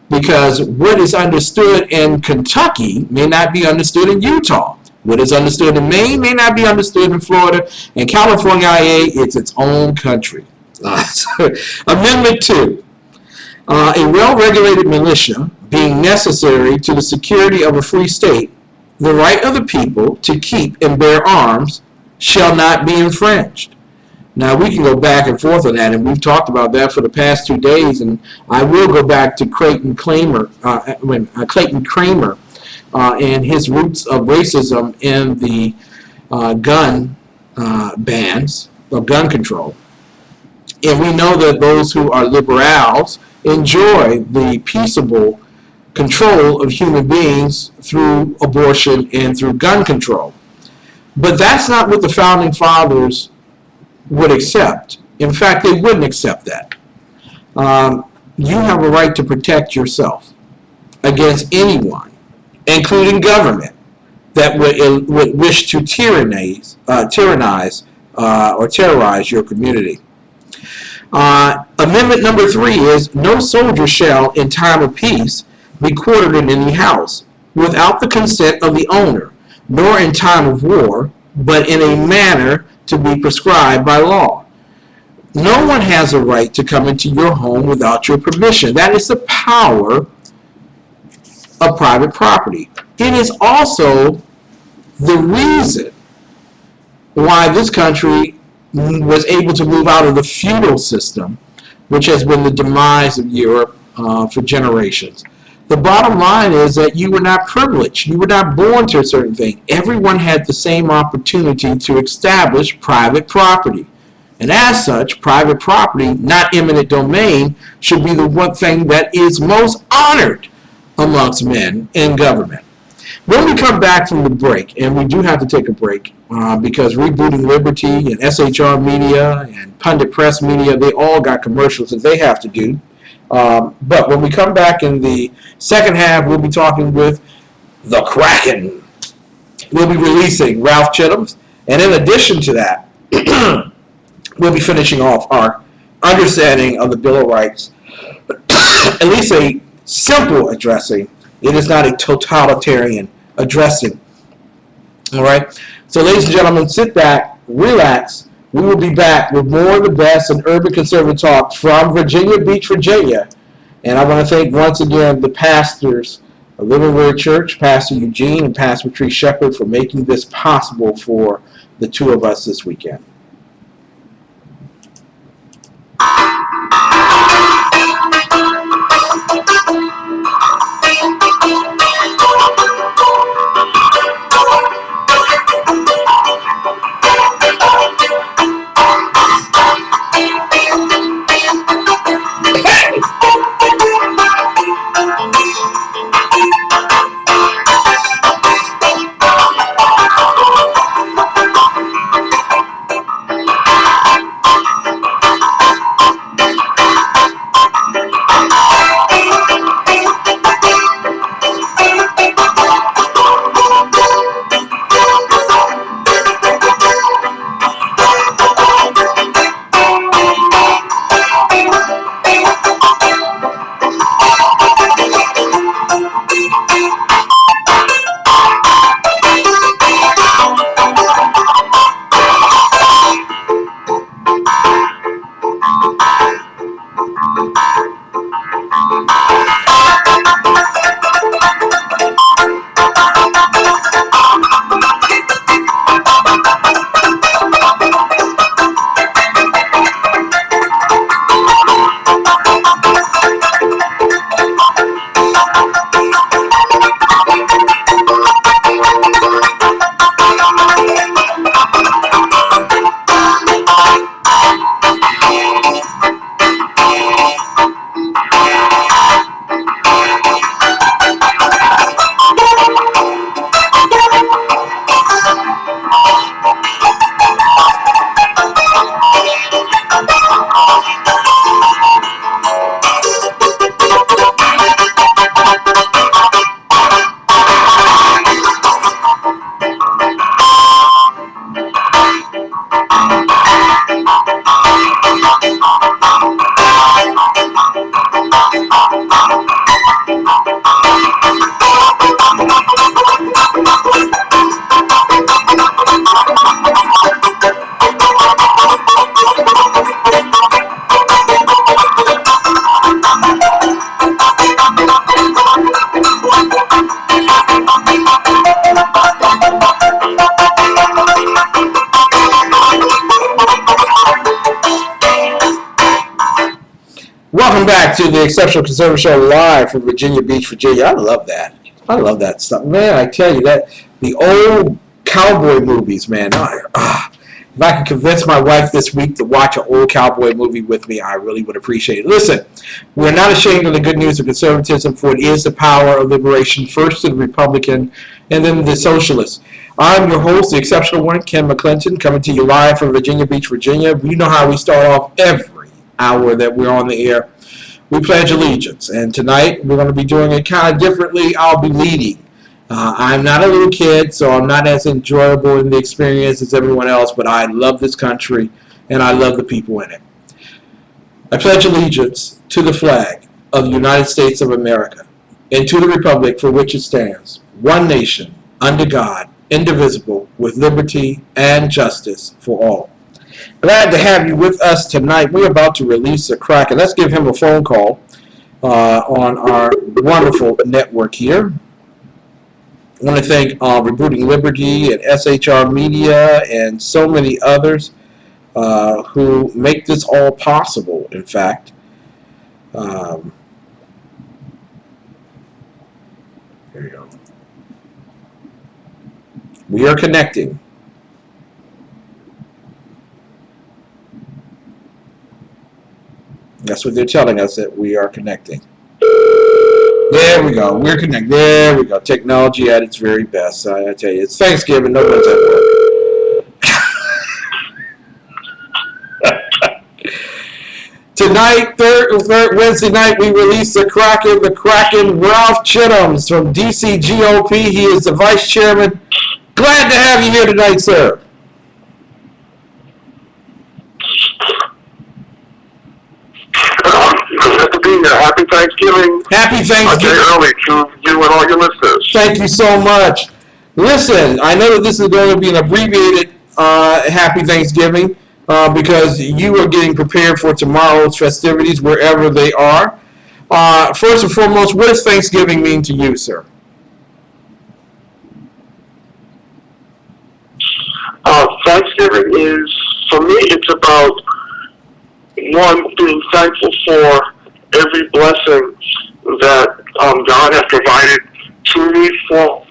Because what is understood in Kentucky may not be understood in Utah. What is understood in Maine may not be understood in Florida. And California IA, it's its own country. Amendment 2. A well-regulated militia being necessary to the security of a free state, the right of the people to keep and bear arms shall not be infringed. Now, we can go back and forth on that, and we've talked about that for the past 2 days, and I will go back to Clayton Kramer and his roots of racism in the gun bans of gun control. And we know that those who are liberals enjoy the peaceable control of human beings through abortion and through gun control. But that's not what the Founding Fathers would accept. In fact, they wouldn't accept that. You have a right to protect yourself against anyone, including government, that would wish to tyrannize or terrorize your community. Amendment number 3 is, no soldier shall, in time of peace, be quartered in any house without the consent of the owner, nor in time of war, but in a manner to be prescribed by law. No one has a right to come into your home without your permission. That is the power of private property. It is also the reason why this country was able to move out of the feudal system, which has been the demise of Europe for generations. The bottom line is that you were not privileged. You were not born to a certain thing. Everyone had the same opportunity to establish private property. And as such, private property, not eminent domain, should be the one thing that is most honored amongst men in government. When we come back from the break, and we do have to take a break, because Rebooting Liberty and SHR Media and Pundit Press Media, they all got commercials that they have to do. But when we come back in the second half, we'll be talking with the KRAKEN. We'll be releasing Ralph Chittams. And in addition to that, we'll be finishing off our understanding of the Bill of Rights. At least a simple addressing. It is not a totalitarian addressing. All right? So, ladies and gentlemen, sit back, relax. We will be back with more of the best in urban conservative talk from Virginia Beach, Virginia. And I want to thank once again the pastors of Living Word Church, Pastor Eugene and Pastor Patrice Shepard, for making this possible for the two of us this weekend. Welcome back to the Exceptional Conservative Show live from Virginia Beach, Virginia. I love that. I love that stuff. Man, I tell you that the old cowboy movies, man. If I could convince my wife this week to watch an old cowboy movie with me, I really would appreciate it. Listen, we're not ashamed of the good news of conservatism, for it is the power of liberation, first to the Republican and then the socialist. I'm your host, the exceptional one, Ken McClinton, coming to you live from Virginia Beach, Virginia. You know how we start off every hour that we're on the air. We pledge allegiance, and tonight we're going to be doing it kind of differently. I'll be leading. I'm not a little kid, so I'm not as enjoyable in the experience as everyone else, but I love this country, and I love the people in it. I pledge allegiance to the flag of the United States of America and to the republic for which it stands, one nation, under God, indivisible, with liberty and justice for all. Glad to have you with us tonight. We're about to release a KRAKEN. Let's give him a phone call on our wonderful network here. I want to thank Rebooting Liberty and SHR Media and so many others who make this all possible, in fact. There you go. We are connecting. That's what they're telling us, that we are connecting. There we go. We're connected. There we go. Technology at its very best. I tell you, it's Thanksgiving. No one's at work. Tonight, third Wednesday night, we release the KRAKEN, Ralph Chittams from DC GOP. He is the vice chairman. Glad to have you here tonight, sir. Glad to be here. Happy Thanksgiving. Happy Thanksgiving. Early to you and all your listeners. Thank you so much. Listen, I know that this is going to be an abbreviated Happy Thanksgiving because you are getting prepared for tomorrow's festivities wherever they are. First and foremost, what does Thanksgiving mean to you, sir? Thanksgiving is, for me, it's about, one, being thankful for every blessing that God has provided to me for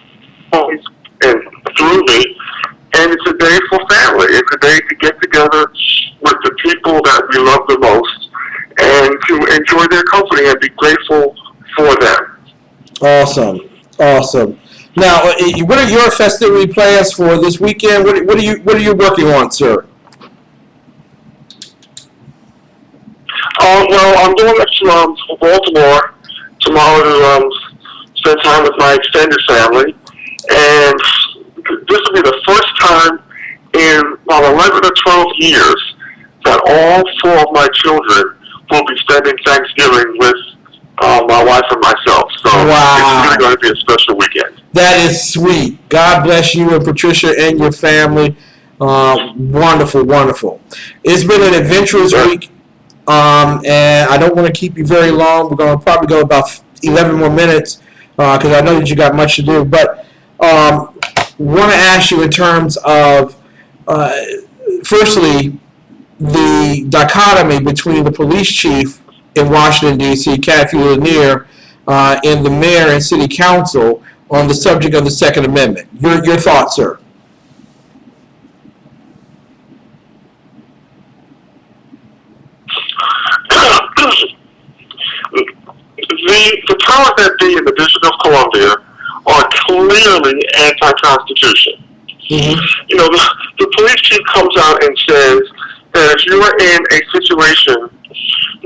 and through me. And it's a day for family. It's a day to get together with the people that we love the most and to enjoy their company and be grateful for them. Awesome. Awesome. Now, what are your festivity plans for this weekend? What are you working on, sir? Well, I'm going to Baltimore tomorrow to spend time with my extended family, and this will be the first time in about 11 or 12 years that all 4 of my children will be spending Thanksgiving with my wife and myself. So It's really going to be a special weekend. That is sweet. God bless you and Patricia and your family. Wonderful, wonderful. It's been an adventurous week, and I don't want to keep you very long. We're going to probably go about 11 more minutes because I know that you got much to do. But want to ask you in terms of, firstly, the dichotomy between the police chief in Washington, D.C., Kathy Lanier, and the mayor and city council on the subject of the Second Amendment. Your thoughts, sir? The powers that be in the District of Columbia are clearly anti-constitution. Mm-hmm. You know, the police chief comes out and says that if you are in a situation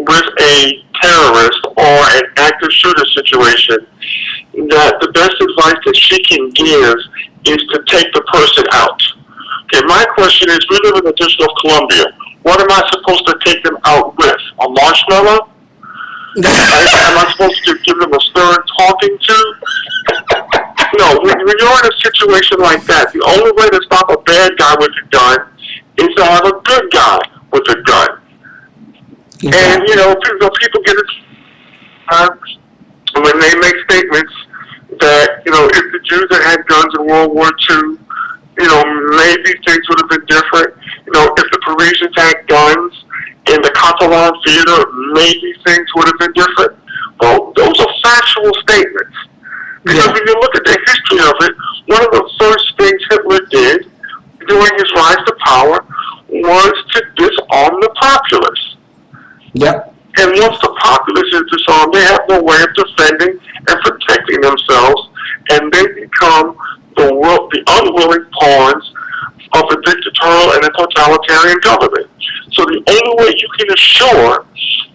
with a terrorist or an active shooter situation, that the best advice that she can give is to take the person out. Okay, my question is, we live in the District of Columbia. What am I supposed to take them out with? A marshmallow? Am I supposed to give them a stern talking to? No, when you're in a situation like that, the only way to stop a bad guy with a gun is to have a good guy with a gun. Exactly. And, you know, people get it when they make statements that, you know, if the Jews had had guns in World War II, you know, maybe things would have been different. You know, if the Parisians had guns in the Catalan theater, maybe things would have been different. Well, those are factual statements. Because when you look at the history of it, one of the first things Hitler did during his rise to power was to disarm the populace. Yep. And once the populace is disarmed, they have no way of defending and protecting themselves, and they become the unwilling pawns of a dictatorial and a totalitarian government. So the only way you can assure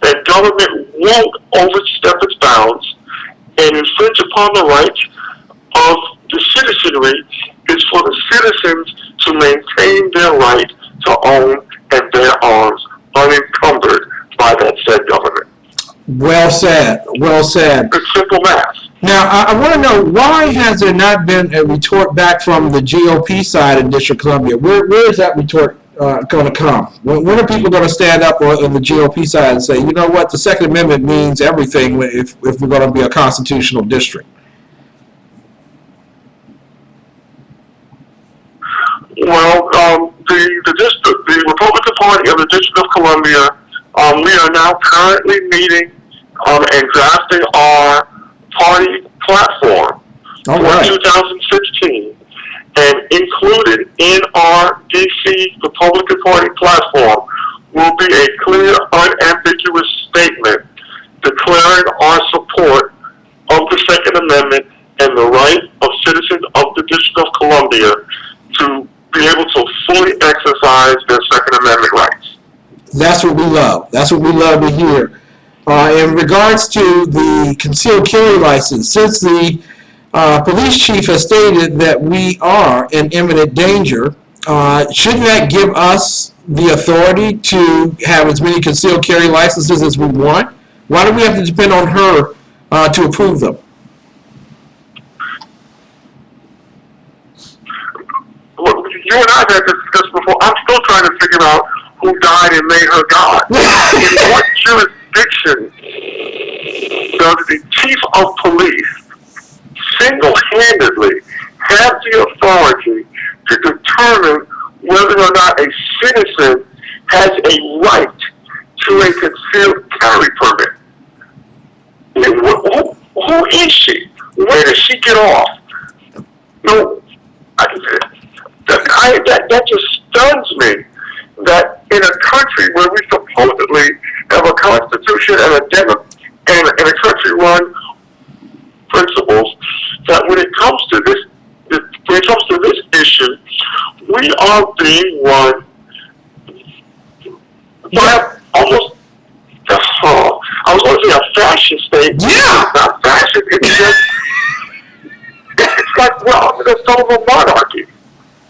that government won't overstep its bounds and infringe upon the rights of the citizenry is for the citizens to maintain their right to own and bear arms unencumbered by that said government. Well said. Well said. It's simple math. Now, I want to know, why has there not been a retort back from the GOP side in District of Columbia? Where is that retort going to come? When are people going to stand up on the GOP side and say, you know what, the Second Amendment means everything if we're going to be a constitutional district? Well, the Republican Party of the District of Columbia, we are now currently meeting and drafting our party platform for 2016, and included in our DC Republican Party platform will be a clear, unambiguous statement declaring our support of the Second Amendment and the right of citizens of the District of Columbia to be able to fully exercise their Second Amendment rights. That's what we love. That's what we love to hear. In regards to the concealed carry license, since the police chief has stated that we are in imminent danger, shouldn't that give us the authority to have as many concealed carry licenses as we want? Why do we have to depend on her to approve them? Well, you and I have discussed before. I'm still trying to figure out who died and made her God. In what jurisdiction does the chief of police single-handedly have the authority to determine whether or not a citizen has a right to a concealed carry permit? Who is she? Where does she get off? No, that just stuns me. That in a country where we supposedly have a constitution and a country-run principles, that when it comes to this issue, we are being run by almost I was going to say a fascist state. Yeah. It's not fascist. It's just it's like we're under the thumb of a monarchy.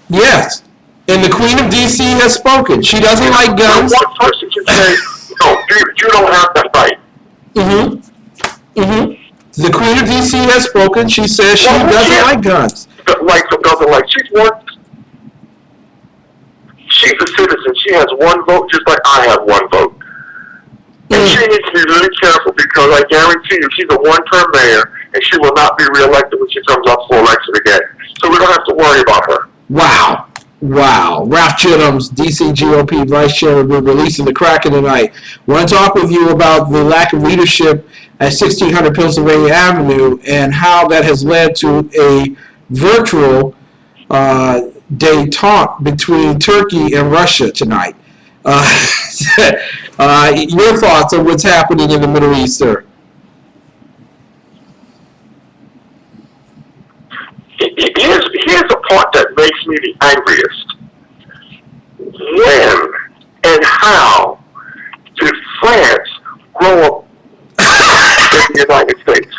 Yes. And the Queen of D.C. has spoken. She doesn't like guns. One person can say, no, you don't have that right. The Queen of D.C. has spoken. She says she doesn't like guns. She's a citizen. She has one vote just like I have one vote. And she needs to be really careful because I guarantee you she's a one-term mayor and she will not be reelected when she comes up for election again. So we don't have to worry about her. Wow. Ralph Chittams, DC GOP Vice Chairman, will be releasing the KRAKEN tonight. I want to talk with you about the lack of leadership at 1600 Pennsylvania Avenue and how that has led to a virtual détente between Turkey and Russia tonight. Your thoughts on what's happening in the Middle East, sir? Here's the part that makes me the angriest. When and how did France grow up in the United States?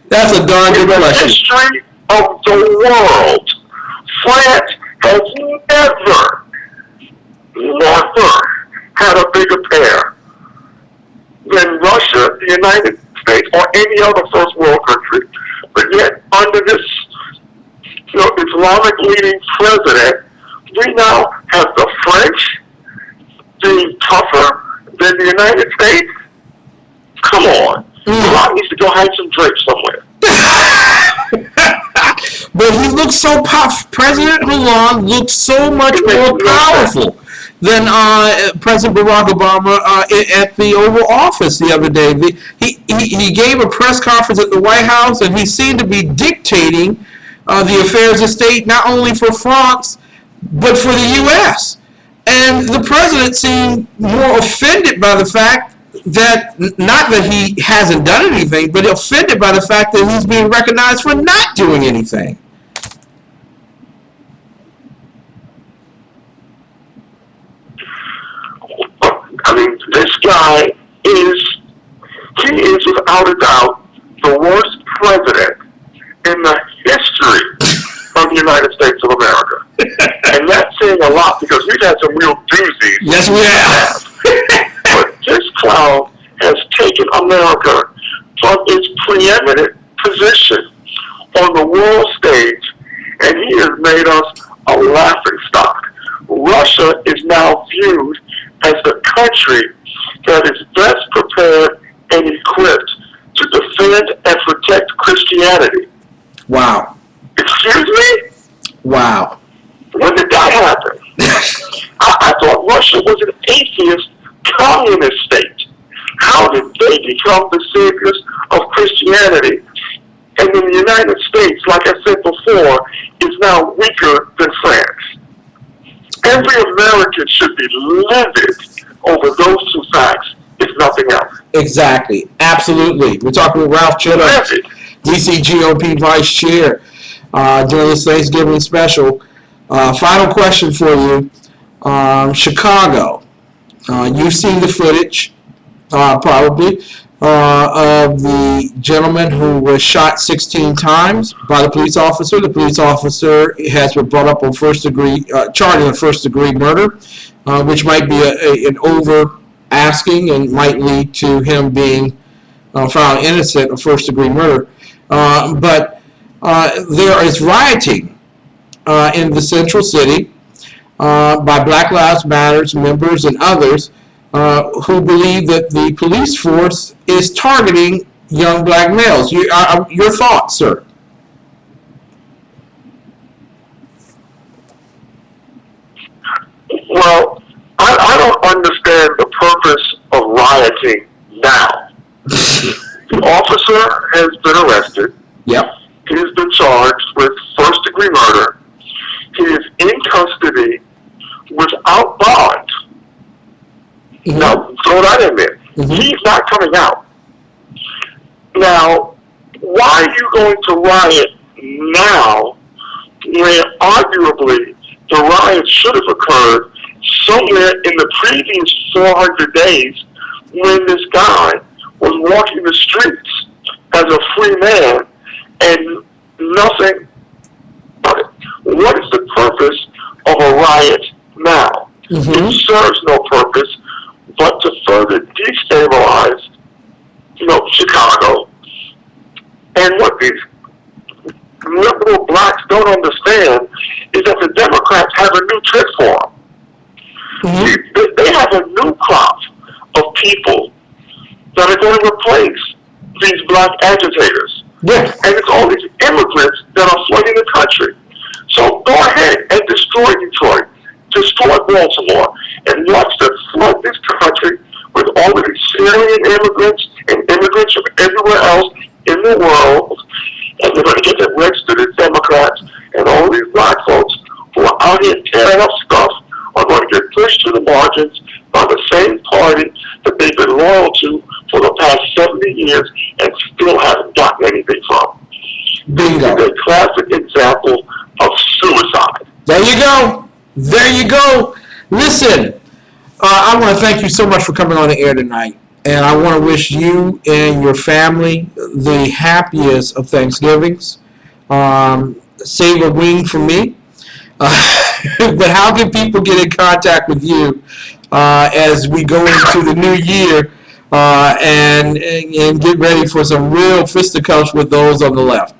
That's a darn good question. In the history of the world, France has never had a bigger pair than Russia, the United States, or any other first world country. But yet, under this Islamic leading president, we now have the French being tougher than the United States. Come on. Iran needs to go hide some drapes somewhere. But he looks so President Hollande looks so much more powerful than President Barack Obama at the Oval Office the other day. He gave a press conference at the White House, and he seemed to be dictating the affairs of state not only for France, but for the U.S. And the president seemed more offended by the fact that, not that he hasn't done anything, but offended by the fact that he's being recognized for not doing anything. I mean, this guy is without a doubt the worst president in the history of the United States of America. And that's saying a lot because we've had some real doozies. Yes, we have. But this clown has taken America from its preeminent position on the world stage, and he has made us a laughingstock. Russia is now viewed as the country that is best prepared and equipped to defend and protect Christianity. Wow. Excuse me? Wow. When did that happen? I thought Russia was an atheist communist state. How did they become the saviors of Christianity? And then the United States, like I said before, is now weaker than France. Every American should be livid over those two facts, if nothing else. Exactly. Absolutely. We're talking with Ralph Chittams, DC GOP Vice Chair, during this Thanksgiving special. Final question for you. Chicago. You've seen the footage, probably, of the gentleman who was shot 16 times by the police officer. The police officer has been brought up on charged in first-degree murder, which might be an over asking and might lead to him being found innocent of first-degree murder. But there is rioting in the central city by Black Lives Matter members and others who believe that the police force is targeting young black males. Your thoughts, sir? Well, I don't understand the purpose of rioting now. The officer has been arrested. Yep. He has been charged with first-degree murder. He is in custody without bond. Mm-hmm. Now, throw that in there. Mm-hmm. He's not coming out. Now, why are you going to riot now when arguably the riot should have occurred somewhere in the previous 400 days when this guy was walking the streets as a free man and nothing? What is the purpose of a riot now? Mm-hmm. It serves no purpose but to further destabilize, Chicago. And what these liberal blacks don't understand is that the Democrats have a new trick for them. Mm-hmm. They have a new crop of people that are going to replace these black agitators. Yes. And it's all these immigrants that are flooding the country. So go ahead and destroy Detroit, destroy Baltimore, and watch them flood this country with all of these Syrian immigrants and immigrants from everywhere else in the world. And they're going to get them registered as Democrats, and all these black folks who are out here tearing up stuff are going to get pushed to the margins by the same party that they've been loyal to for the past 70 years and still haven't gotten anything from. Bingo. It's a classic example of suicide. There you go. There you go. Listen, I want to thank you so much for coming on the air tonight. And I want to wish you and your family the happiest of Thanksgivings. Save a wing for me. But how can people get in contact with you as we go into the new year and get ready for some real fisticuffs with those on the left?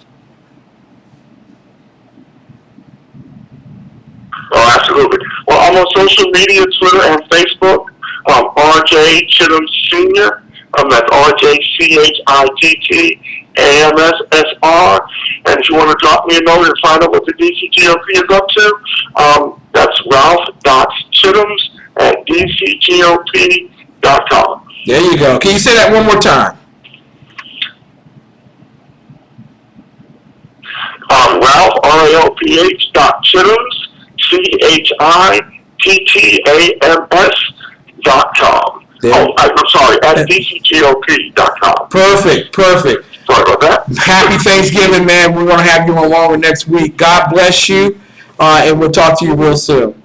Oh, absolutely. Well, I'm on social media, Twitter and Facebook. RJ Chittams Sr. That's RJCHITTAMSSR. And if you want to drop me a note and find out what the DCGOP is up to, that's ralph.chittams@dcgop.com. There you go. Can you say that one more time? Ralph, RALPH.chittams, CHITTAMS.com. Oh, I'm sorry, at DCGOP.com. Perfect. Sorry about that. Happy Thanksgiving, man. We want to have you on longer next week. God bless you, and we'll talk to you real soon.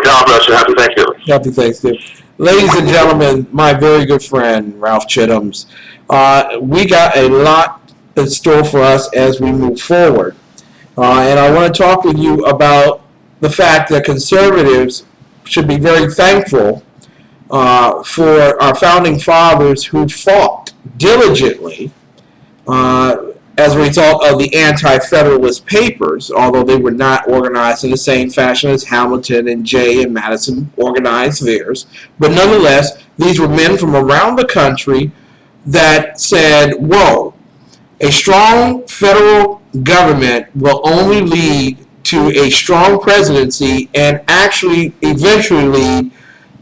God bless you. Happy Thanksgiving. Happy Thanksgiving. Ladies and gentlemen, my very good friend, Ralph Chittams. We got a lot in store for us as we move forward. And I want to talk with you about the fact that conservatives should be very thankful for our founding fathers who fought diligently as a result of the Anti-Federalist Papers, although they were not organized in the same fashion as Hamilton and Jay and Madison organized theirs. But nonetheless, these were men from around the country that said, whoa, a strong federal government will only lead to a strong presidency and actually eventually lead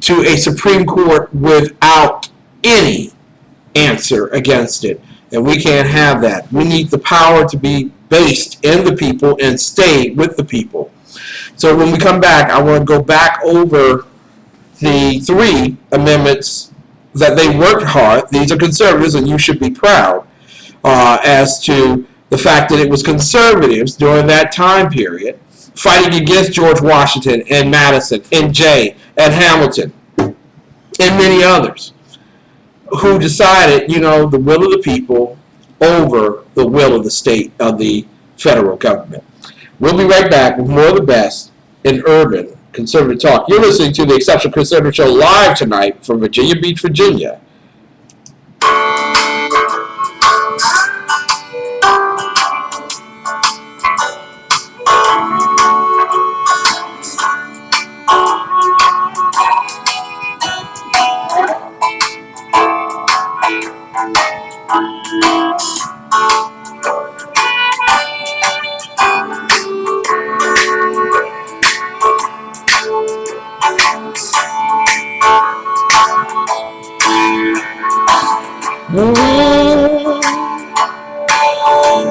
to a Supreme Court without any answer against it. And we can't have that. We need the power to be based in the people and stay with the people. So when we come back, I want to go back over the 3 amendments that they worked hard. These are conservatives, and you should be proud as to the fact that it was conservatives during that time period fighting against George Washington and Madison and Jay and Hamilton and many others who decided, the will of the people over the will of the state, of the federal government. We'll be right back with more of the best in urban conservative talk. You're listening to the Exceptional Conservative Show live tonight from Virginia Beach, Virginia.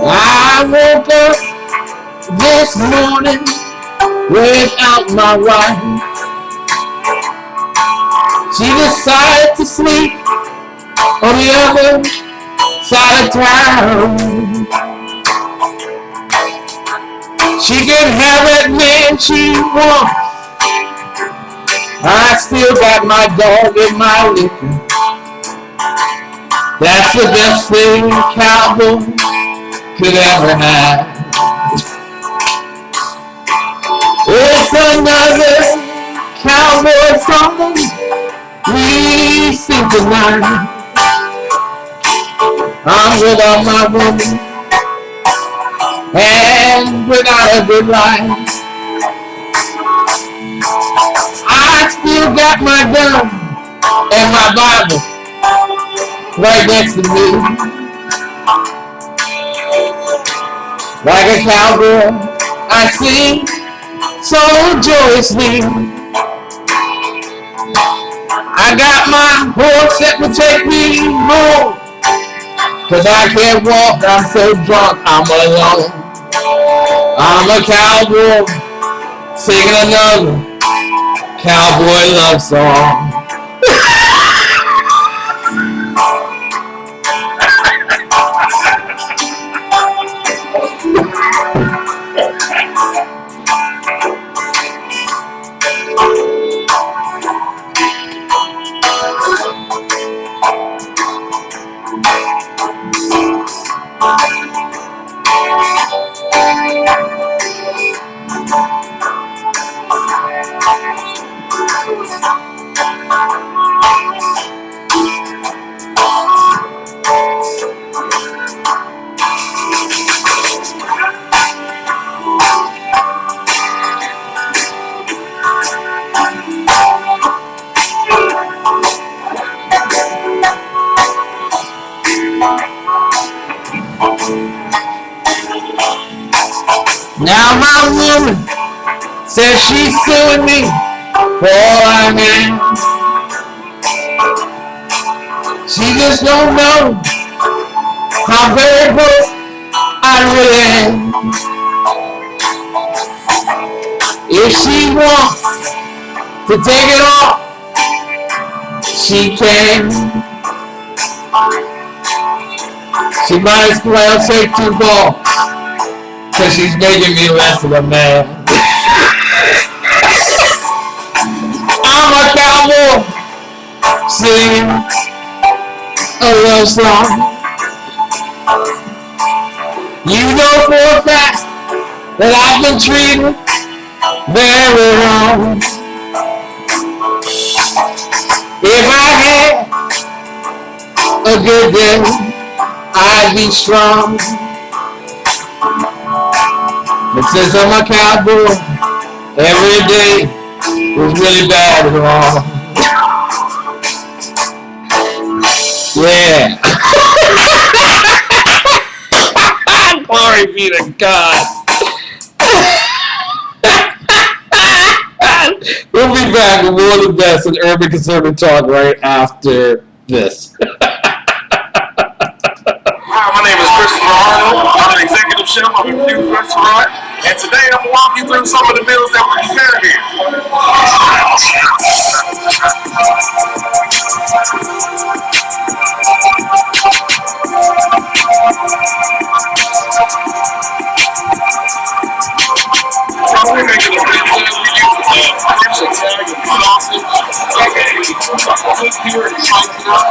I woke up this morning without my wife. She decided to sleep on the other side of town. She can have that man she wants. I still got my dog and my liquor. That's the best thing a cowboy could ever have. It's another cowboy song we sing tonight. I'm without my woman and without a good life. I still got my gun and my Bible right next to me. Like a cowboy, I sing so joyously. I got my horse that will take me home, 'cause I can't walk, I'm so drunk, I'm alone. I'm a cowboy singing another cowboy love song. Now my woman says she's suing me for all I am. She just don't know how very broke I really am. If she wants to take it off, she can. She might as well take 2 balls, cause she's making me less of a man. I'm a cowboy singing a love song. You know for a fact that I've been treated very wrong. If I had a good day, I'd be strong. But since I'm a cowboy, every day was really bad and wrong. Yeah. Glory be to God. We'll be back with more of the best in urban conservative talk right after this. Hi, my name is Christopher Arnold. I'm an executive chef of a Fuse restaurant, and today I'm going to walk you through some of the meals that we prepare here. We're making a pizza. We use French Italian sausage, cooked here and sliced it up.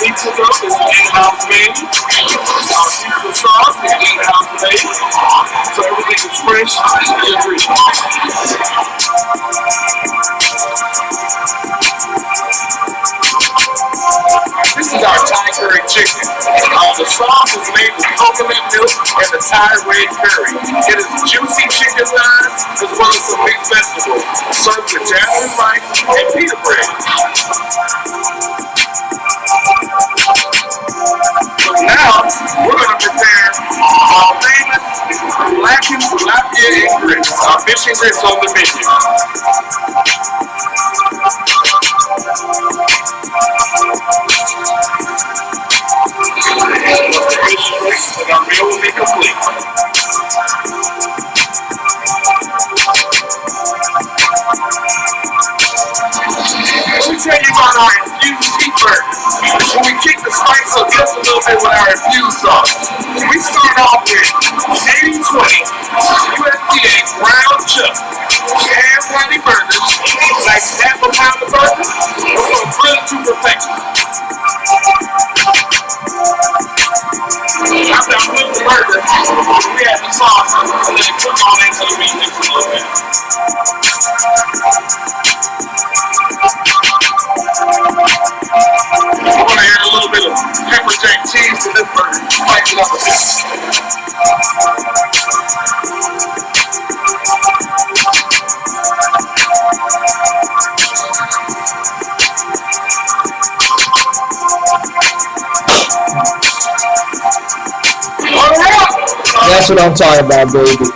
Pizza dough is in-house made. Our pizza sauce is in-house made. So everything is fresh and rich. This is our Thai curry chicken. The sauce is made with coconut milk and the Thai red curry. It is juicy chicken thighs as well as some mixed vegetables, served with jasmine rice and pita bread. So now, we're going to prepare our famous blackened tilapia and grits, our fish and grits on the menu. And our meal will be complete. Let me tell you about our infused beef burgers. When we kick the spice up just a little bit with our infused sauce, we start off with 80-20 USDA ground chuck and patty burgers, like half a pound of burgers. We're going to grill it to perfection. After I flip the burger, we add the sauce and let it cook on into the meat just a little bit. I'm going to add a little bit of pepper jack cheese to this burger, spice it up a bit. That's what I'm talking about, baby.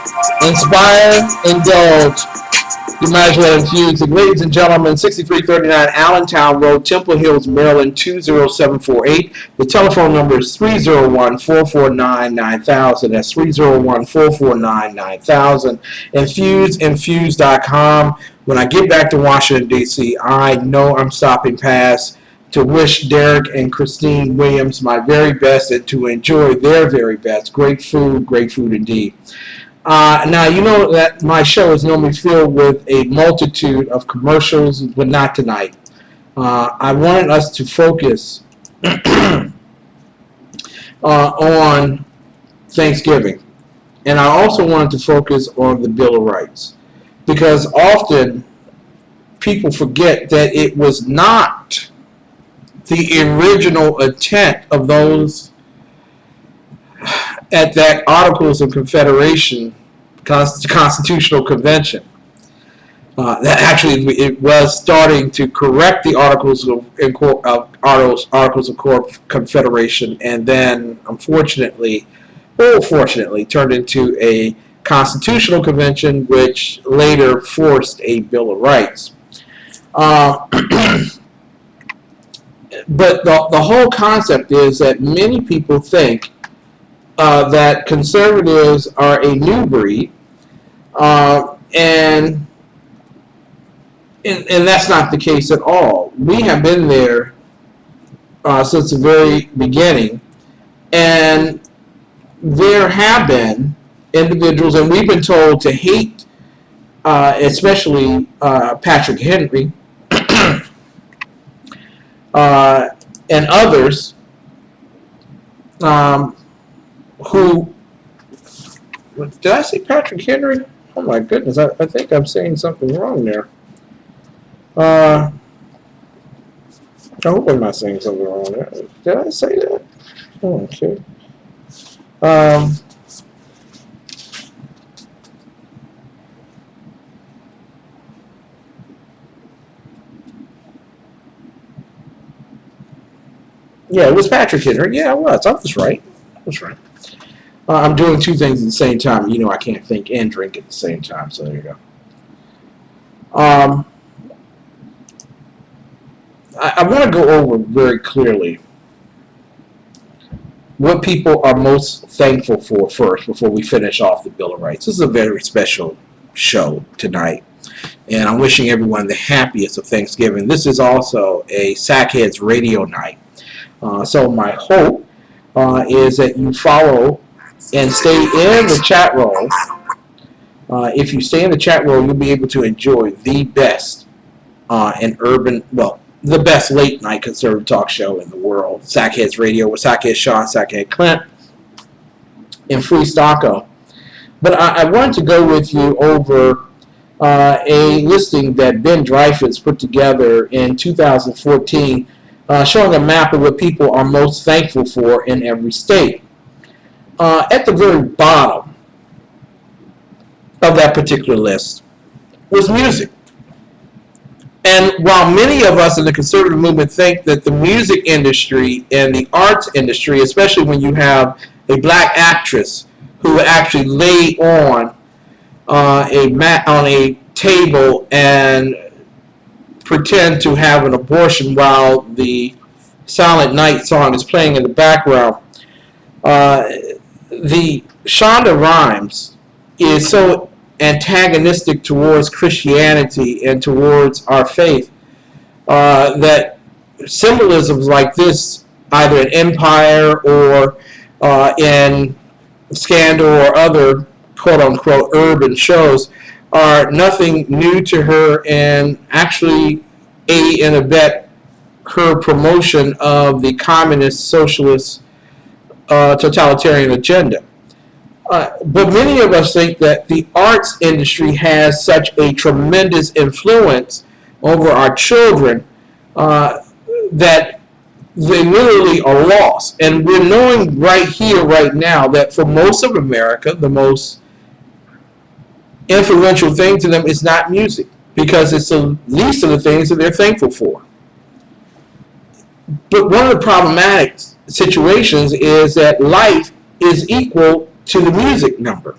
Inspire, indulge. You might as well infuse it. Ladies and gentlemen, 6339 Allentown Road, Temple Hills, Maryland, 20748. The telephone number is 301-449-9000. That's 301-449-9000. Infuse.com. When I get back to Washington, D.C., I know I'm stopping past to wish Derek and Christine Williams my very best and to enjoy their very best. Great food indeed. Now, you know that my show is normally filled with a multitude of commercials, but not tonight. I wanted us to focus on Thanksgiving. And I also wanted to focus on the Bill of Rights. Because often people forget that it was not the original intent of those at that Articles of Confederation Constitutional Convention That actually it was starting to correct the Articles of Confederation, and then unfortunately, or fortunately, turned into a constitutional convention, which later forced a Bill of Rights. But the whole concept is that many people think that conservatives are a new breed, and that's not the case at all. We have been there since the very beginning, and there have been individuals, and we've been told to hate, especially Patrick Henry and others who, did I say Patrick Henry? Oh my goodness, I think I'm saying something wrong there. I hope I'm not saying something wrong there. Did I say that? Oh, okay. Yeah, it was Patrick Henry. Yeah, it was. I was right. I was right. I'm doing two things at the same time. You know, I can't think and drink at the same time, so there you go. I want to go over very clearly what people are most thankful for first before we finish off the Bill of Rights. This is a very special show tonight, and I'm wishing everyone the happiest of Thanksgiving. This is also a Sackheads radio night. So my hope is that you follow and stay in the chat room. If you stay in the chat room, you'll be able to enjoy the best the best late night conservative talk show in the world. Sackheads Radio with Sackhead Sean, Sackhead Clint, and Free Stocko. But I wanted to go with you over a listing that Ben Dreyfuss put together in 2014, showing a map of what people are most thankful for in every state. At the very bottom of that particular list was music. And while many of us in the conservative movement think that the music industry and the arts industry, especially when you have a black actress who actually lay on a mat on a table and pretend to have an abortion while the Silent Night song is playing in the background, the Shonda Rhimes is so antagonistic towards Christianity and towards our faith that symbolisms like this, either in Empire or in Scandal or other quote-unquote urban shows, are nothing new to her and actually aid and abet her promotion of the communist, socialist, totalitarian agenda. But many of us think that the arts industry has such a tremendous influence over our children that they literally are lost. And we're knowing right here, right now, that for most of America, the most influential thing to them is not music, because it's the least of the things that they're thankful for. But one of the problematic situations is that life is equal to the music number.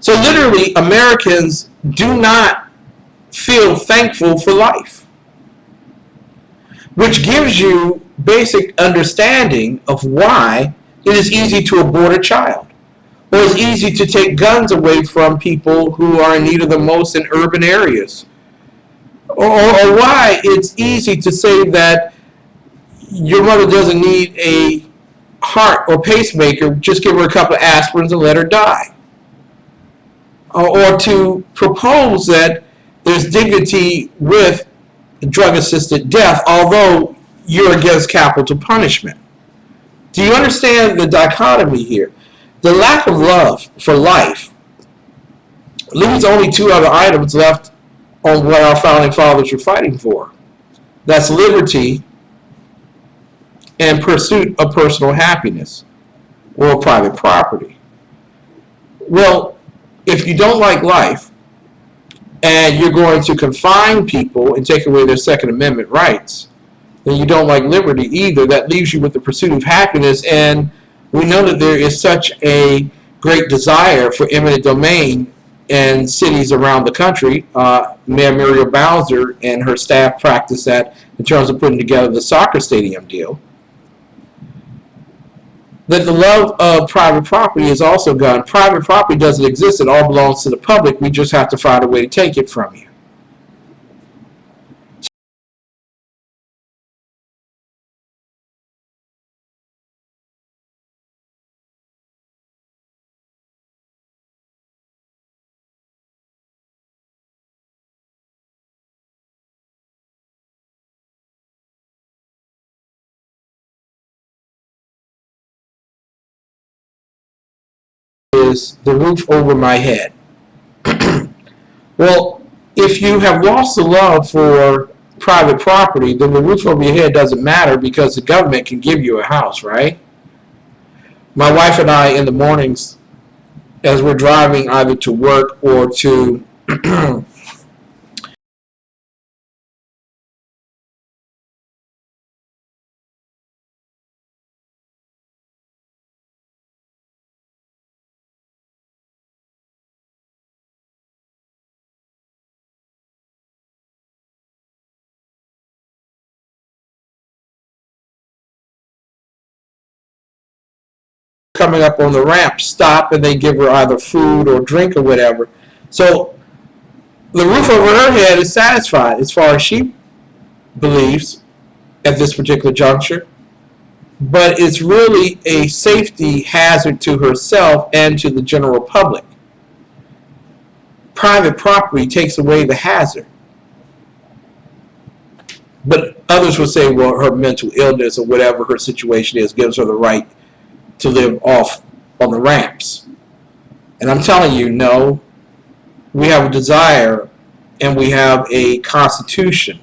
So literally, Americans do not feel thankful for life, which gives you basic understanding of why it is easy to abort a child, or it's easy to take guns away from people who are in need of the most in urban areas, or why it's easy to say that your mother doesn't need a heart or pacemaker, just give her a couple of aspirins and let her die. Or to propose that there's dignity with drug-assisted death, although you're against capital punishment. Do you understand the dichotomy here? The lack of love for life leaves only two other items left on what our founding fathers were fighting for. That's liberty and pursuit of personal happiness or private property. Well, if you don't like life, and you're going to confine people and take away their Second Amendment rights, then you don't like liberty either. That leaves you with the pursuit of happiness, and we know that there is such a great desire for eminent domain in cities around the country. Mayor Muriel Bowser and her staff practice that in terms of putting together the soccer stadium deal. That the love of private property is also gone. Private property doesn't exist. It all belongs to the public. We just have to find a way to take it from you. Is the roof over my head. Well, if you have lost the love for private property, then the roof over your head doesn't matter because the government can give you a house, right? My wife and I, in the mornings, as we're driving either to work or to coming up on the ramp, stop, and they give her either food or drink or whatever. So the roof over her head is satisfied as far as she believes at this particular juncture, but it's really a safety hazard to herself and to the general public. Private property takes away the hazard. But others would say, well, her mental illness or whatever her situation is gives her the right to live off on the ramps. And I'm telling you, no, we have a desire and we have a constitution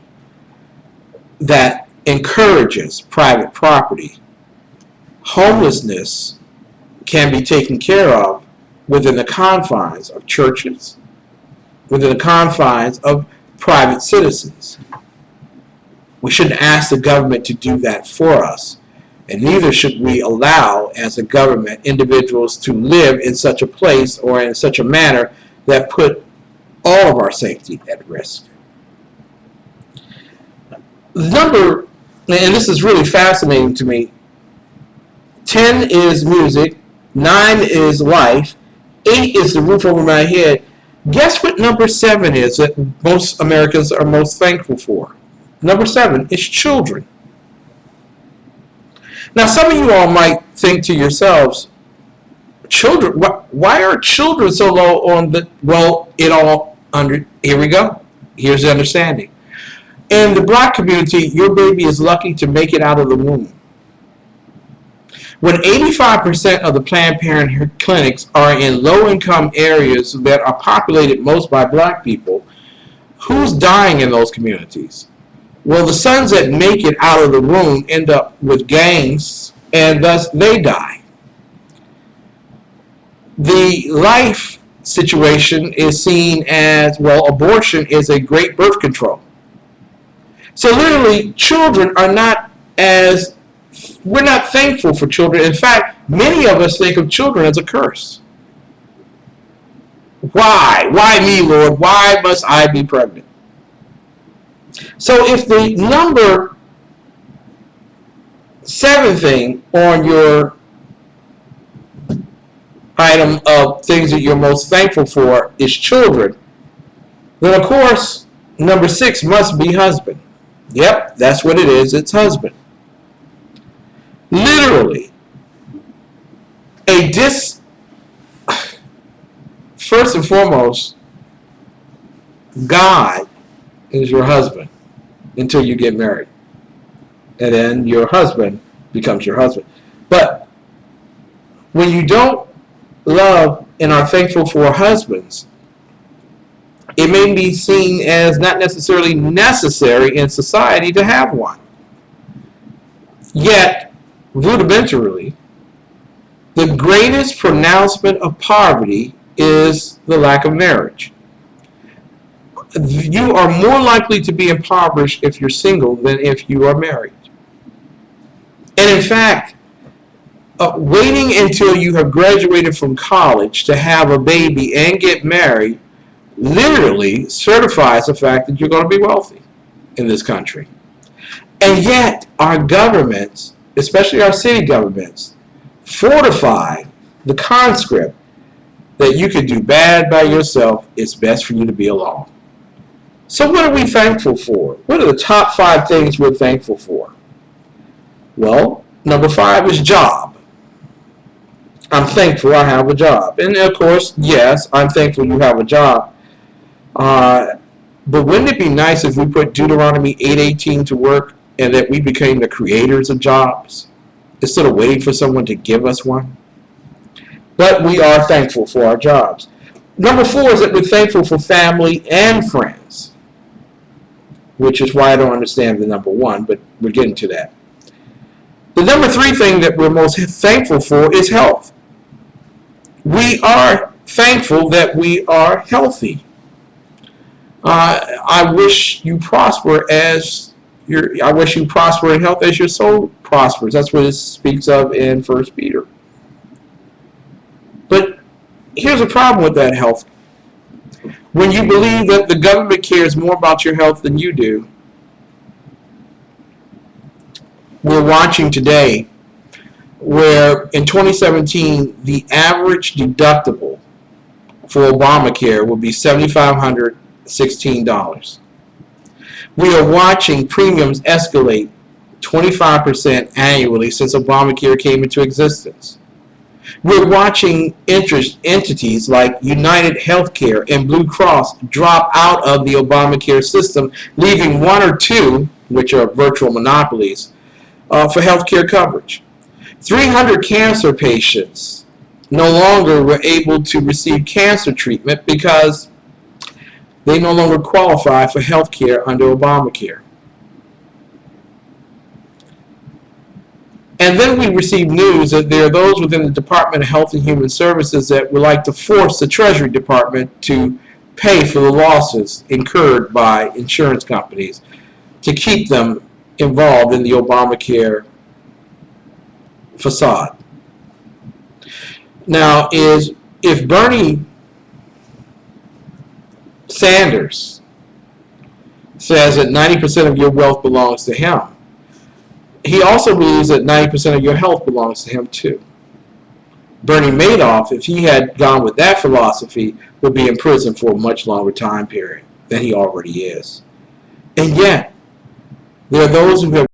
that encourages private property. Homelessness can be taken care of within the confines of churches, within the confines of private citizens. We shouldn't ask the government to do that for us. And neither should we allow, as a government, individuals to live in such a place or in such a manner that put all of our safety at risk. The number, and this is really fascinating to me, 10 is music, 9 is life, 8 is the roof over my head. Guess what number 7 is that most Americans are most thankful for? Number 7 is children. Now, some of you all might think to yourselves, children, why are children so low on the, well, here we go. Here's the understanding. In the black community, your baby is lucky to make it out of the womb. When 85% of the Planned Parenthood clinics are in low-income areas that are populated most by black people, who's dying in those communities? Well, the sons that make it out of the womb end up with gangs, and thus they die. The life situation is seen as, well, abortion is a great birth control. So literally, children are not as, we're not thankful for children. In fact, many of us think of children as a curse. Why? Why me, Lord? Why must I be pregnant? So if the number 7 thing on your item of things that you're most thankful for is children, then of course number 6 must be husband. Yep, that's what it is. It's husband. Literally, first and foremost, God is your husband until you get married. And then your husband becomes your husband. But when you don't love and are thankful for husbands, it may be seen as not necessarily necessary in society to have one. Yet, rudimentarily, the greatest pronouncement of poverty is the lack of marriage. you are more likely to be impoverished if you're single than if you are married. And in fact, waiting until you have graduated from college to have a baby and get married literally certifies the fact that you're going to be wealthy in this country. And yet, our governments, especially our city governments, fortify the conscript that you can do bad by yourself. It's best for you to be alone. So what are we thankful for? What are the top 5 things we're thankful for? Well, number 5 is job. I'm thankful I have a job. And of course, yes, I'm thankful you have a job. But wouldn't it be nice if we put Deuteronomy 8:18 to work and that we became the creators of jobs instead of waiting for someone to give us one? But we are thankful for our jobs. Number 4 is that we're thankful for family and friends, which is why I don't understand the number 1, but we're getting to that. The number 3 thing that we're most thankful for is health. We are thankful that we are healthy. I wish you prosper I wish you prosper in health as your soul prospers. That's what it speaks of in 1 Peter. But here's a problem with that health. When you believe that the government cares more about your health than you do, we're watching today where in 2017 the average deductible for Obamacare will be $7,516. We are watching premiums escalate 25% annually since Obamacare came into existence. We're watching entities like United Healthcare and Blue Cross drop out of the Obamacare system, leaving 1 or 2, which are virtual monopolies, for healthcare coverage. 300 cancer patients no longer were able to receive cancer treatment because they no longer qualify for health care under Obamacare. And then we received news that there are those within the Department of Health and Human Services that would like to force the Treasury Department to pay for the losses incurred by insurance companies to keep them involved in the Obamacare facade. Now, if Bernie Sanders says that 90% of your wealth belongs to him, he also believes that 90% of your health belongs to him too. Bernie Madoff, if he had gone with that philosophy, would be in prison for a much longer time period than he already is. And yet, there are those who have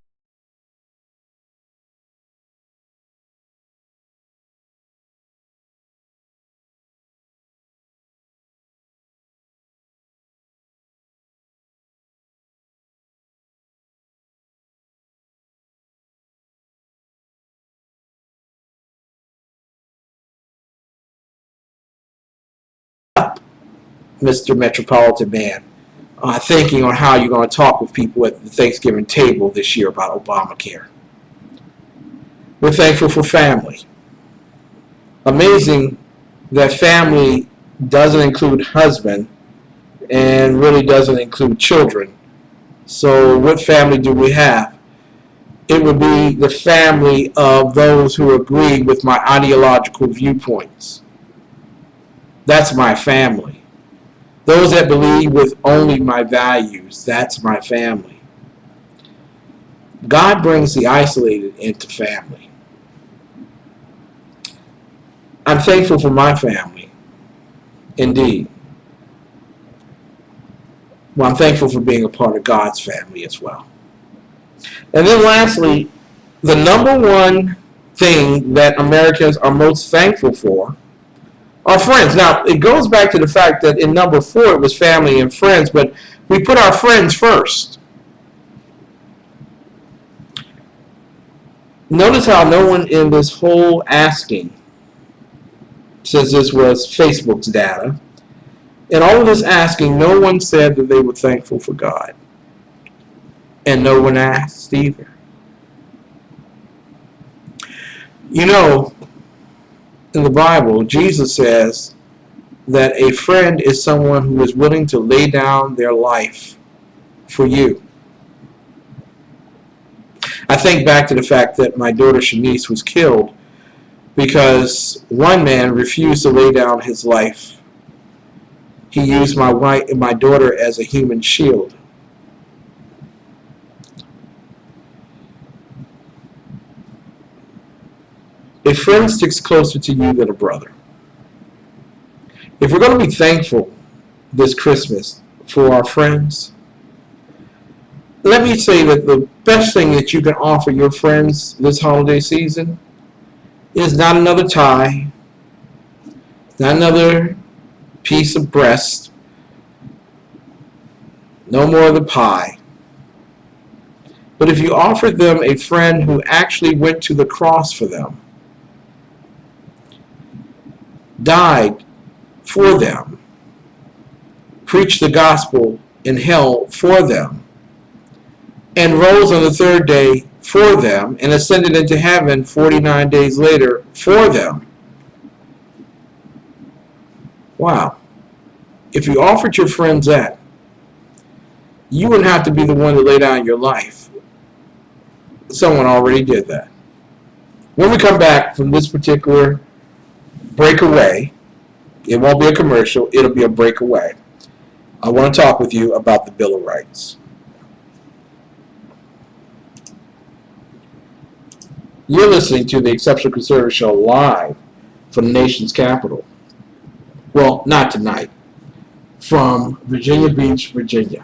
Mr. Metropolitan Man, thinking on how you're going to talk with people at the Thanksgiving table this year about Obamacare. We're thankful for family. Amazing that family doesn't include husband and really doesn't include children. So what family do we have? It would be the family of those who agree with my ideological viewpoints. That's my family. Those that believe with only my values, that's my family. God brings the isolated into family. I'm thankful for my family, indeed. Well, I'm thankful for being a part of God's family as well. And then lastly, the number 1 thing that Americans are most thankful for are friends. Now, it goes back to the fact that in number 4 it was family and friends, but we put our friends first. Notice how no one in this whole asking, since this was Facebook's data, in all of this asking, no one said that they were thankful for God. And no one asked either. You know, in the Bible, Jesus says that a friend is someone who is willing to lay down their life for you. I think back to the fact that my daughter Shanice was killed because one man refused to lay down his life. He used my daughter as a human shield. A friend sticks closer to you than a brother. If we're going to be thankful this Christmas for our friends, let me say that the best thing that you can offer your friends this holiday season is not another tie, not another piece of breast, no more of the pie. But if you offer them a friend who actually went to the cross for them, died for them, preached the gospel in hell for them, and rose on the third day for them, and ascended into heaven 49 days later for them. Wow. If you offered your friends that, you wouldn't have to be the one to lay down your life. Someone already did that. When we come back from this particular breakaway, it won't be a commercial, it'll be a breakaway. I want to talk with you about the Bill of Rights. You're listening to the Exceptional Conservative Show live from the nation's capital. Well, not tonight. From Virginia Beach, Virginia.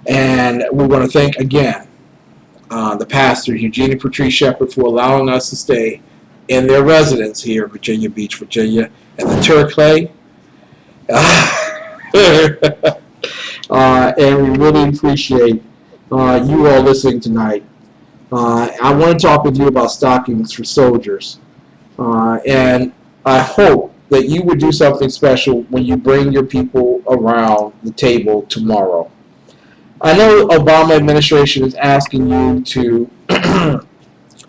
And we want to thank again the pastor, Eugene and Patrice Shepard, for allowing us to stay in their residence here in Virginia Beach, Virginia, at the Turclay. And we really appreciate you all listening tonight. I want to talk with you about stockings for soldiers. And I hope that you would do something special when you bring your people around the table tomorrow. I know the Obama administration is asking you to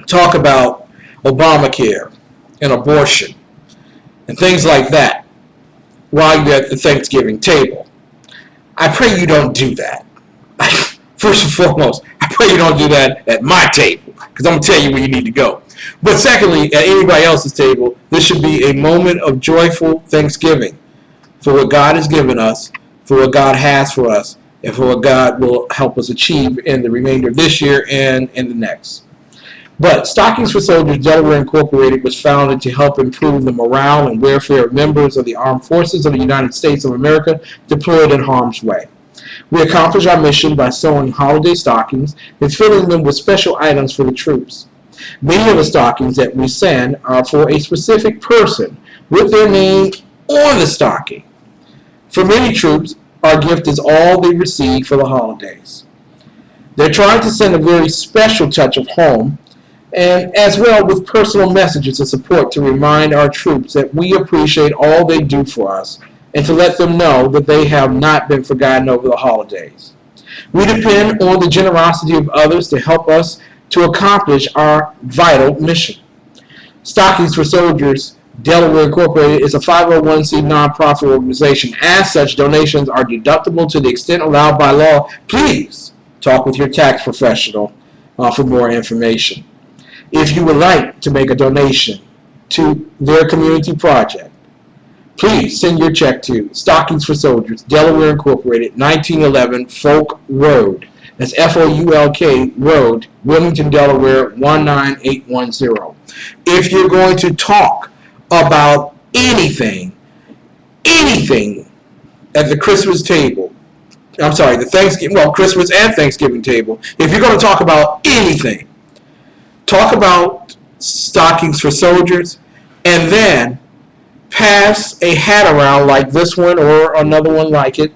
talk about Obamacare and abortion and things like that while you're at the Thanksgiving table. I pray you don't do that. First and foremost, I pray you don't do that at my table, because I'm going to tell you where you need to go. But secondly, at anybody else's table, this should be a moment of joyful thanksgiving for what God has given us, for what God has for us, and for what God will help us achieve in the remainder of this year and in the next. But Stockings for Soldiers Delaware Incorporated was founded to help improve the morale and welfare of members of the armed forces of the United States of America deployed in harm's way. We accomplish our mission by sewing holiday stockings and filling them with special items for the troops. Many of the stockings that we send are for a specific person with their name on the stocking. For many troops, our gift is all they receive for the holidays. They're trying to send a very special touch of home, and as well with personal messages of support to remind our troops that we appreciate all they do for us, and to let them know that they have not been forgotten over the holidays. We depend on the generosity of others to help us to accomplish our vital mission. Stockings for Soldiers Delaware Incorporated is a 501c nonprofit organization. As such, donations are deductible to the extent allowed by law. Please talk with your tax professional for more information. If you would like to make a donation to their community project, please send your check to Stockings for Soldiers, Delaware Incorporated, 1911 Folk Road. That's F-O-U-L-K Road, Wilmington, Delaware, 19810. If you're going to talk about anything at the Christmas table, I'm sorry, the Thanksgiving, well, Christmas and Thanksgiving table, if you're going to talk about anything, talk about Stockings for Soldiers, and then pass a hat around like this one or another one like it,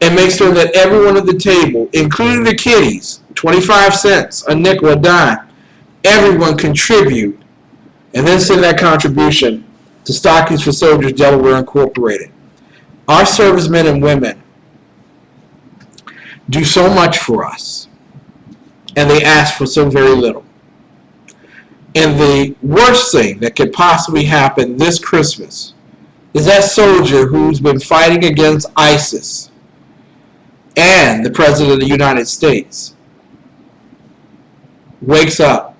and make sure that everyone at the table, including the kiddies, 25 cents, a nickel, a dime, everyone contribute, and then send that contribution to Stockings for Soldiers Delaware Incorporated. Our servicemen and women do so much for us, and they ask for so very little. And the worst thing that could possibly happen this Christmas is that soldier who's been fighting against ISIS and the President of the United States wakes up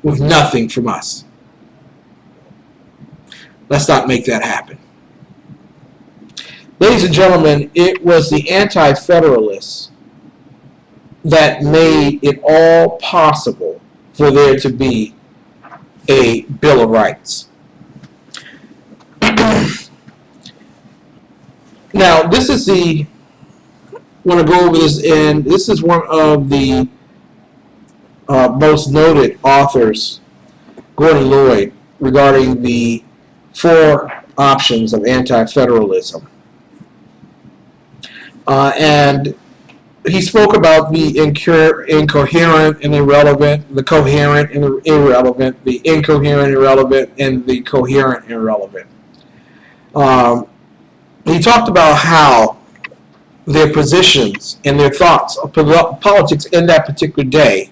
with nothing from us. Let's not make that happen. Ladies and gentlemen, it was the anti-federalists that made it all possible for there to be a Bill of Rights. Now, this is I want to go over this, and this is one of the most noted authors, Gordon Lloyd, regarding the 4 options of anti-federalism. And he spoke about the incoherent and irrelevant, the coherent and irrelevant, the incoherent, irrelevant, and the coherent, irrelevant. He talked about how their positions and their thoughts of politics in that particular day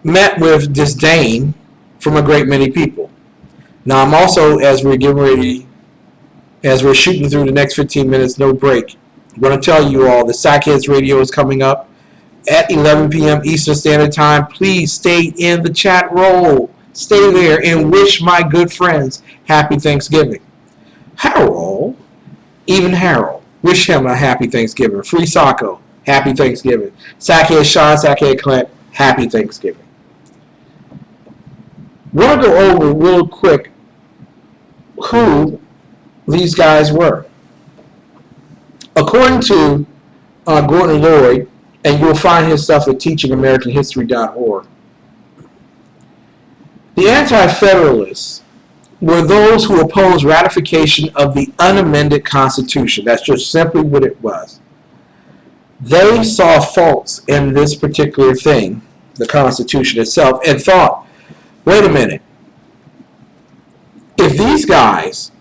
met with disdain from a great many people. Now, I'm also, as we're shooting through the next 15 minutes, no break, I'm going to tell you all the Sackheads Radio is coming up at 11 p.m. Eastern Standard Time. Please stay in the chat roll. Stay there and wish my good friends happy Thanksgiving. Harold, even Harold, wish him a happy Thanksgiving. Free Sacco, happy Thanksgiving. Sackhead Sean, Sackhead Clint, happy Thanksgiving. We'll go over real quick who these guys were. According to Gordon Lloyd, and you'll find his stuff at teachingamericanhistory.org, the anti-federalists were those who opposed ratification of the unamended Constitution. That's just simply what it was. They saw faults in this particular thing, the Constitution itself, and thought, wait a minute, if these guys,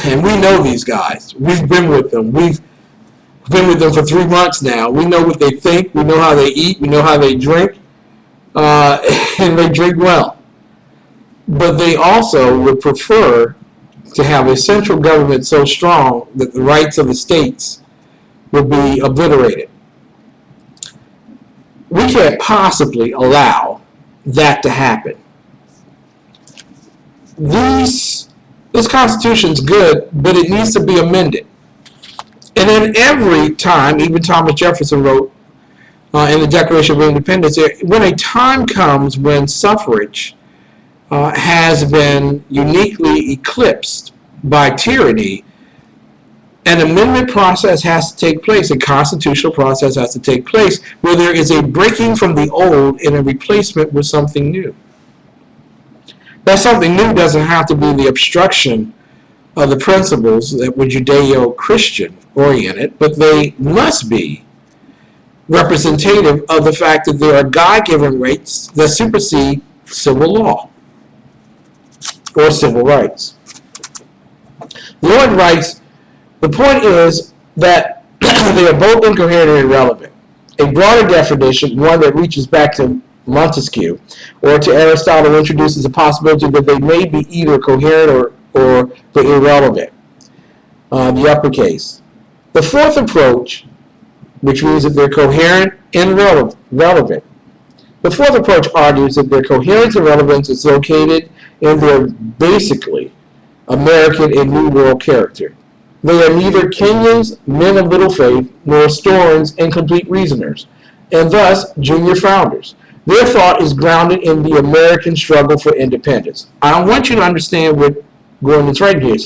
and we know these guys, we've been with them, we've been with them for 3 months now, we know what they think, we know how they eat, we know how they drink, and they drink well. But they also would prefer to have a central government so strong that the rights of the states would be obliterated. We can't possibly allow that to happen. This Constitution's good, but it needs to be amended. And then every time, even Thomas Jefferson wrote in the Declaration of Independence, when a time comes when suffrage has been uniquely eclipsed by tyranny, an amendment process has to take place, a constitutional process has to take place, where there is a breaking from the old and a replacement with something new. That something new doesn't have to be the obstruction of the principles that were Judeo-Christian oriented, but they must be representative of the fact that there are God-given rights that supersede civil law or civil rights. Lloyd writes, the point is that they are both incoherent and irrelevant. A broader definition, one that reaches back to Montesquieu or to Aristotle, introduces the possibility that they may be either coherent or the irrelevant, the uppercase. The fourth approach, which means that they're coherent and relevant. The fourth approach argues that their coherence and relevance is located in their basically American and New World character. They are neither Kenyans, men of little faith, nor Storans, incomplete reasoners, and thus junior founders. Their thought is grounded in the American struggle for independence. I want you to understand what Gordon is right here.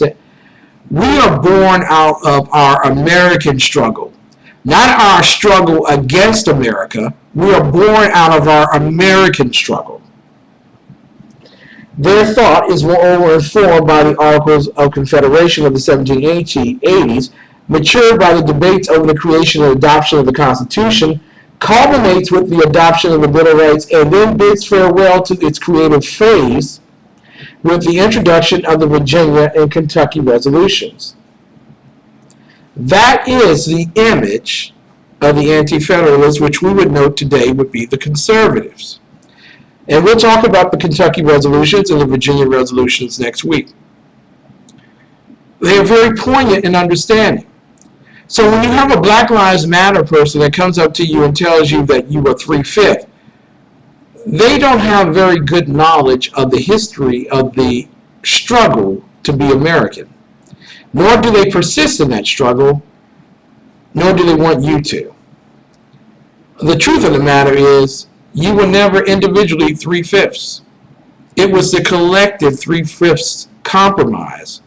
We are born out of our American struggle, not our struggle against America. We are born out of our American struggle. Their thought is moreover informed by the Articles of Confederation of the 1780s, matured by the debates over the creation and adoption of the Constitution, culminates with the adoption of the Bill of Rights, and then bids farewell to its creative phase with the introduction of the Virginia and Kentucky resolutions. That is the image of the Anti-Federalists, which we would note today would be the conservatives. And we'll talk about the Kentucky resolutions and the Virginia resolutions next week. they are very poignant in understanding. So when you have a Black Lives Matter person that comes up to you and tells you that you are 3/5, they don't have very good knowledge of the history of the struggle to be American. Nor do they persist in that struggle, nor do they want you to. The truth of the matter is, you were never individually 3/5. It was the collective 3/5 compromise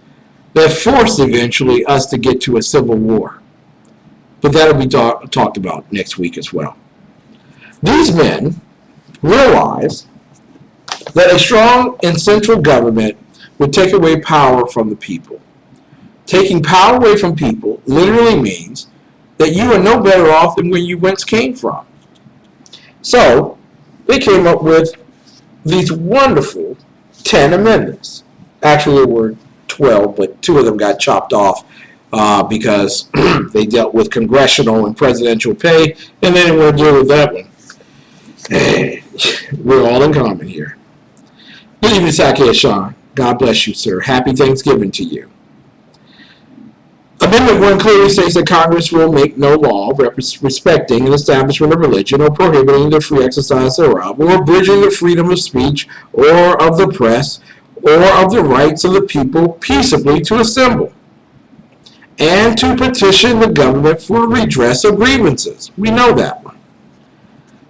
that forced eventually us to get to a civil war. But that'll be talked about next week as well. These men realize that a strong and central government would take away power from the people. Taking power away from people literally means that you are no better off than where you once came from. So they came up with these wonderful 10 amendments. Actually, there were 12, but 2 of them got chopped off because they dealt with congressional and presidential pay, and they didn't want to deal with that one. We're all in common here. Good evening, Saki Sean. God bless you, sir. Happy Thanksgiving to you. Amendment 1 clearly states that Congress will make no law respecting an establishment of religion or prohibiting the free exercise thereof, or abridging the freedom of speech or of the press or of the rights of the people peaceably to assemble and to petition the government for redress of grievances. We know that one.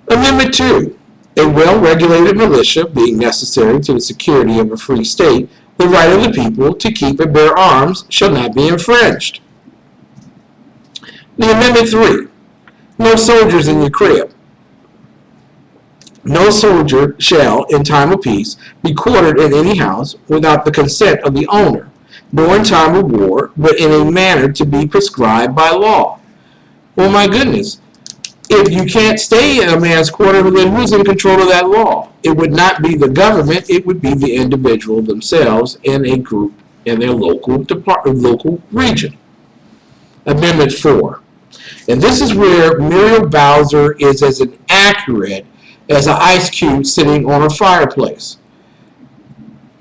Amendment 2, a well-regulated militia being necessary to the security of a free state, the right of the people to keep and bear arms shall not be infringed. The Amendment 3, no soldiers in your crib. No soldier shall, in time of peace, be quartered in any house without the consent of the owner, nor in time of war, but in a manner to be prescribed by law. Well, my goodness, if you can't stay in a man's quarter, then who's in control of that law? It would not be the government, it would be the individual themselves in a group in their local region. Amendment 4. And this is where Muriel Bowser is as inaccurate as an ice cube sitting on a fireplace.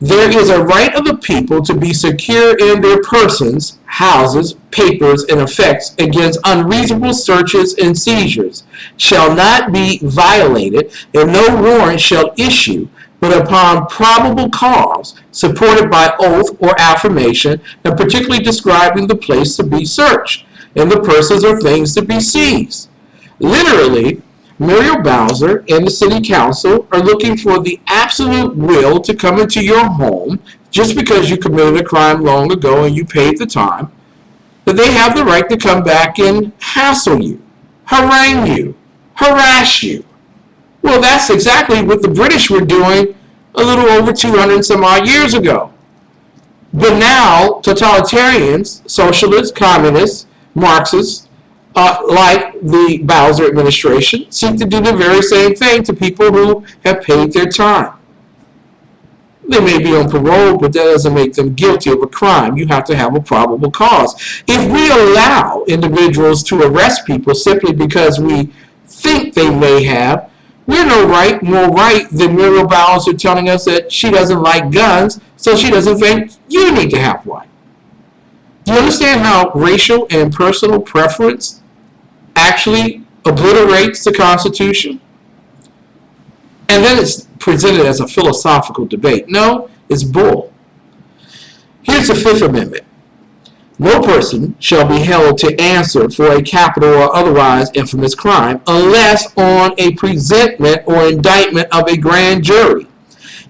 There is a right of the people to be secure in their persons, houses, papers, and effects against unreasonable searches and seizures shall not be violated, and no warrant shall issue but upon probable cause, supported by oath or affirmation, and particularly describing the place to be searched, and the persons or things to be seized. Literally, Muriel Bowser and the City Council are looking for the absolute will to come into your home just because you committed a crime long ago and you paid the time, that they have the right to come back and hassle you, harangue you, harass you. Well, that's exactly what the British were doing a little over 200 some odd years ago. But now, totalitarians, socialists, communists, Marxists, like the Bowser administration, seek to do the very same thing to people who have paid their time. They may be on parole, but that doesn't make them guilty of a crime. You have to have a probable cause. If we allow individuals to arrest people simply because we think they may have, we're no more right than Muriel Bowser telling us that she doesn't like guns, so she doesn't think you need to have one. Do you understand how racial and personal preference actually obliterates the Constitution? And then it's presented as a philosophical debate. No, it's bull. Here's the Fifth Amendment. No person shall be held to answer for a capital or otherwise infamous crime unless on a presentment or indictment of a grand jury,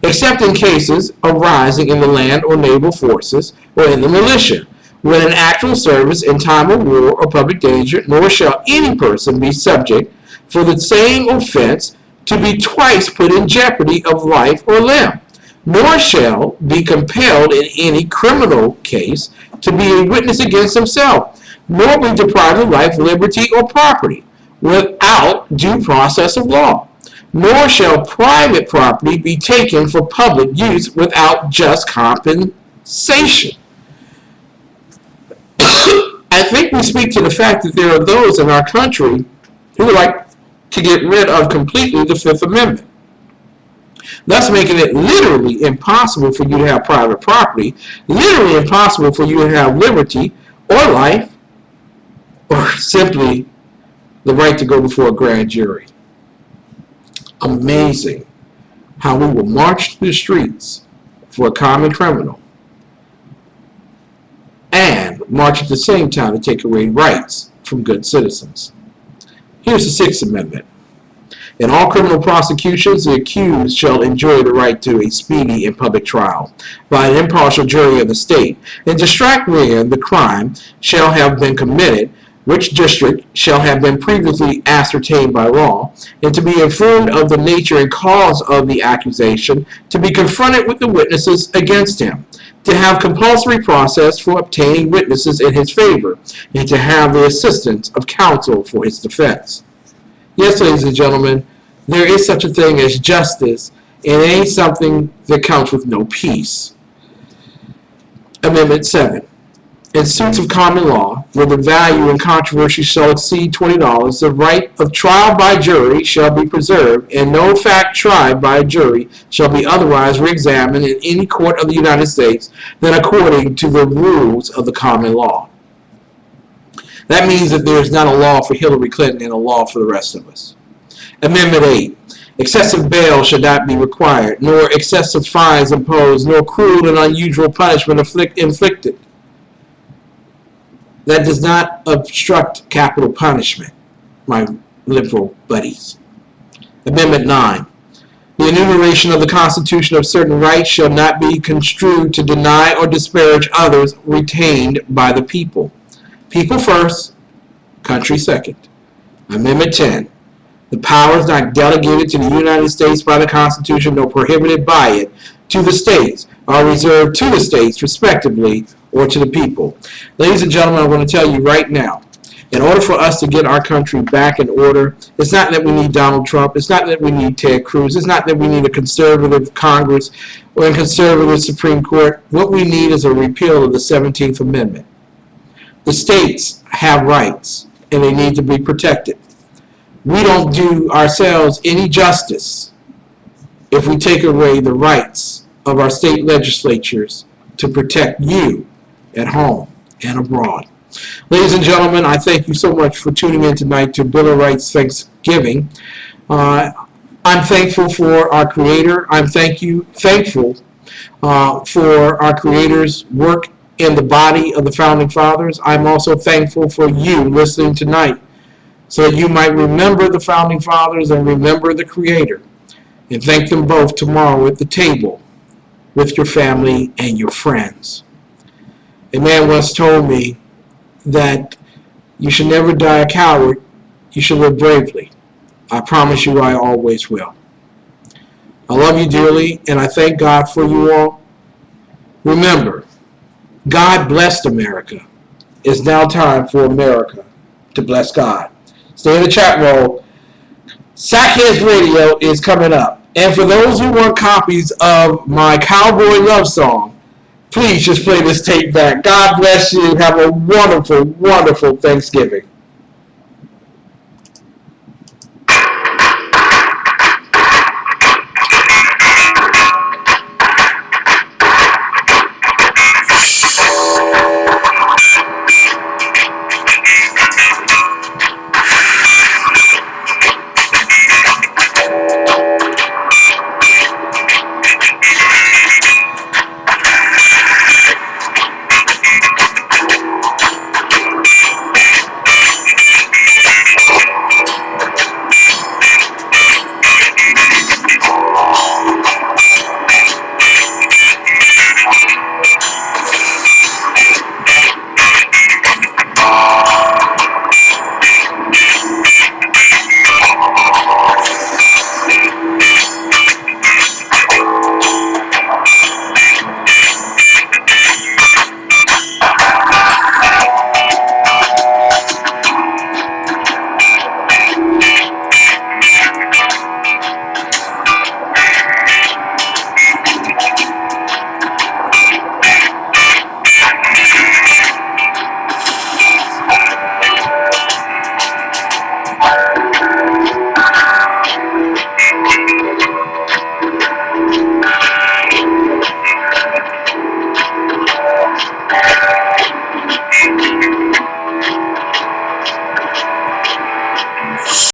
except in cases arising in the land or naval forces or in the militia, when in actual service in time of war or public danger, nor shall any person be subject for the same offense to be twice put in jeopardy of life or limb, nor shall be compelled in any criminal case to be a witness against himself, nor be deprived of life, liberty, or property without due process of law, nor shall private property be taken for public use without just compensation. I think we speak to the fact that there are those in our country who would like to get rid of completely the Fifth Amendment. thus making it literally impossible for you to have private property, literally impossible for you to have liberty or life, or simply the right to go before a grand jury. Amazing how we will march through the streets for a common criminal and march at the same time to take away rights from good citizens. Here's the Sixth Amendment. In all criminal prosecutions, the accused shall enjoy the right to a speedy and public trial by an impartial jury of the state, and to strike wherein the crime shall have been committed, which district shall have been previously ascertained by law, and to be informed of the nature and cause of the accusation, to be confronted with the witnesses against him, to have compulsory process for obtaining witnesses in his favor, and to have the assistance of counsel for his defense. Yes, ladies and gentlemen, there is such a thing as justice, and it ain't something that counts with no peace. Amendment 7. In suits of common law, where the value in controversy shall exceed $20, the right of trial by jury shall be preserved, and no fact tried by a jury shall be otherwise re-examined in any court of the United States than according to the rules of the common law. That means that there's not a law for Hillary Clinton and a law for the rest of us. Amendment 8. Excessive bail should not be required, nor excessive fines imposed, nor cruel and unusual punishment inflicted. That does not obstruct capital punishment, my liberal buddies. Amendment 9. The enumeration of the Constitution of certain rights shall not be construed to deny or disparage others retained by the people. People first, country second. Amendment 10. The powers not delegated to the United States by the Constitution nor prohibited by it to the states are reserved to the states respectively or to the people. Ladies and gentlemen, I want to tell you right now, in order for us to get our country back in order, it's not that we need Donald Trump, it's not that we need Ted Cruz, it's not that we need a conservative Congress or a conservative Supreme Court. What we need is a repeal of the 17th Amendment. The states have rights, and they need to be protected. We don't do ourselves any justice if we take away the rights of our state legislatures to protect you at home and abroad. Ladies and gentlemen, I thank you so much for tuning in tonight to Bill of Rights Thanksgiving. I'm thankful for our Creator. I'm thankful for our Creator's work in the body of the Founding Fathers. I'm also thankful for you listening tonight so that you might remember the Founding Fathers and remember the Creator, and thank them both tomorrow at the table with your family and your friends. A man once told me that you should never die a coward, you should live bravely. I promise you I always will. I love you dearly, and I thank God for you all. Remember, God blessed America. It's now time for America to bless God. Stay in the chat roll. Sackheads Radio is coming up. And for those who want copies of my Cowboy Love Song, please just play this tape back. God bless you. Have a wonderful, wonderful Thanksgiving.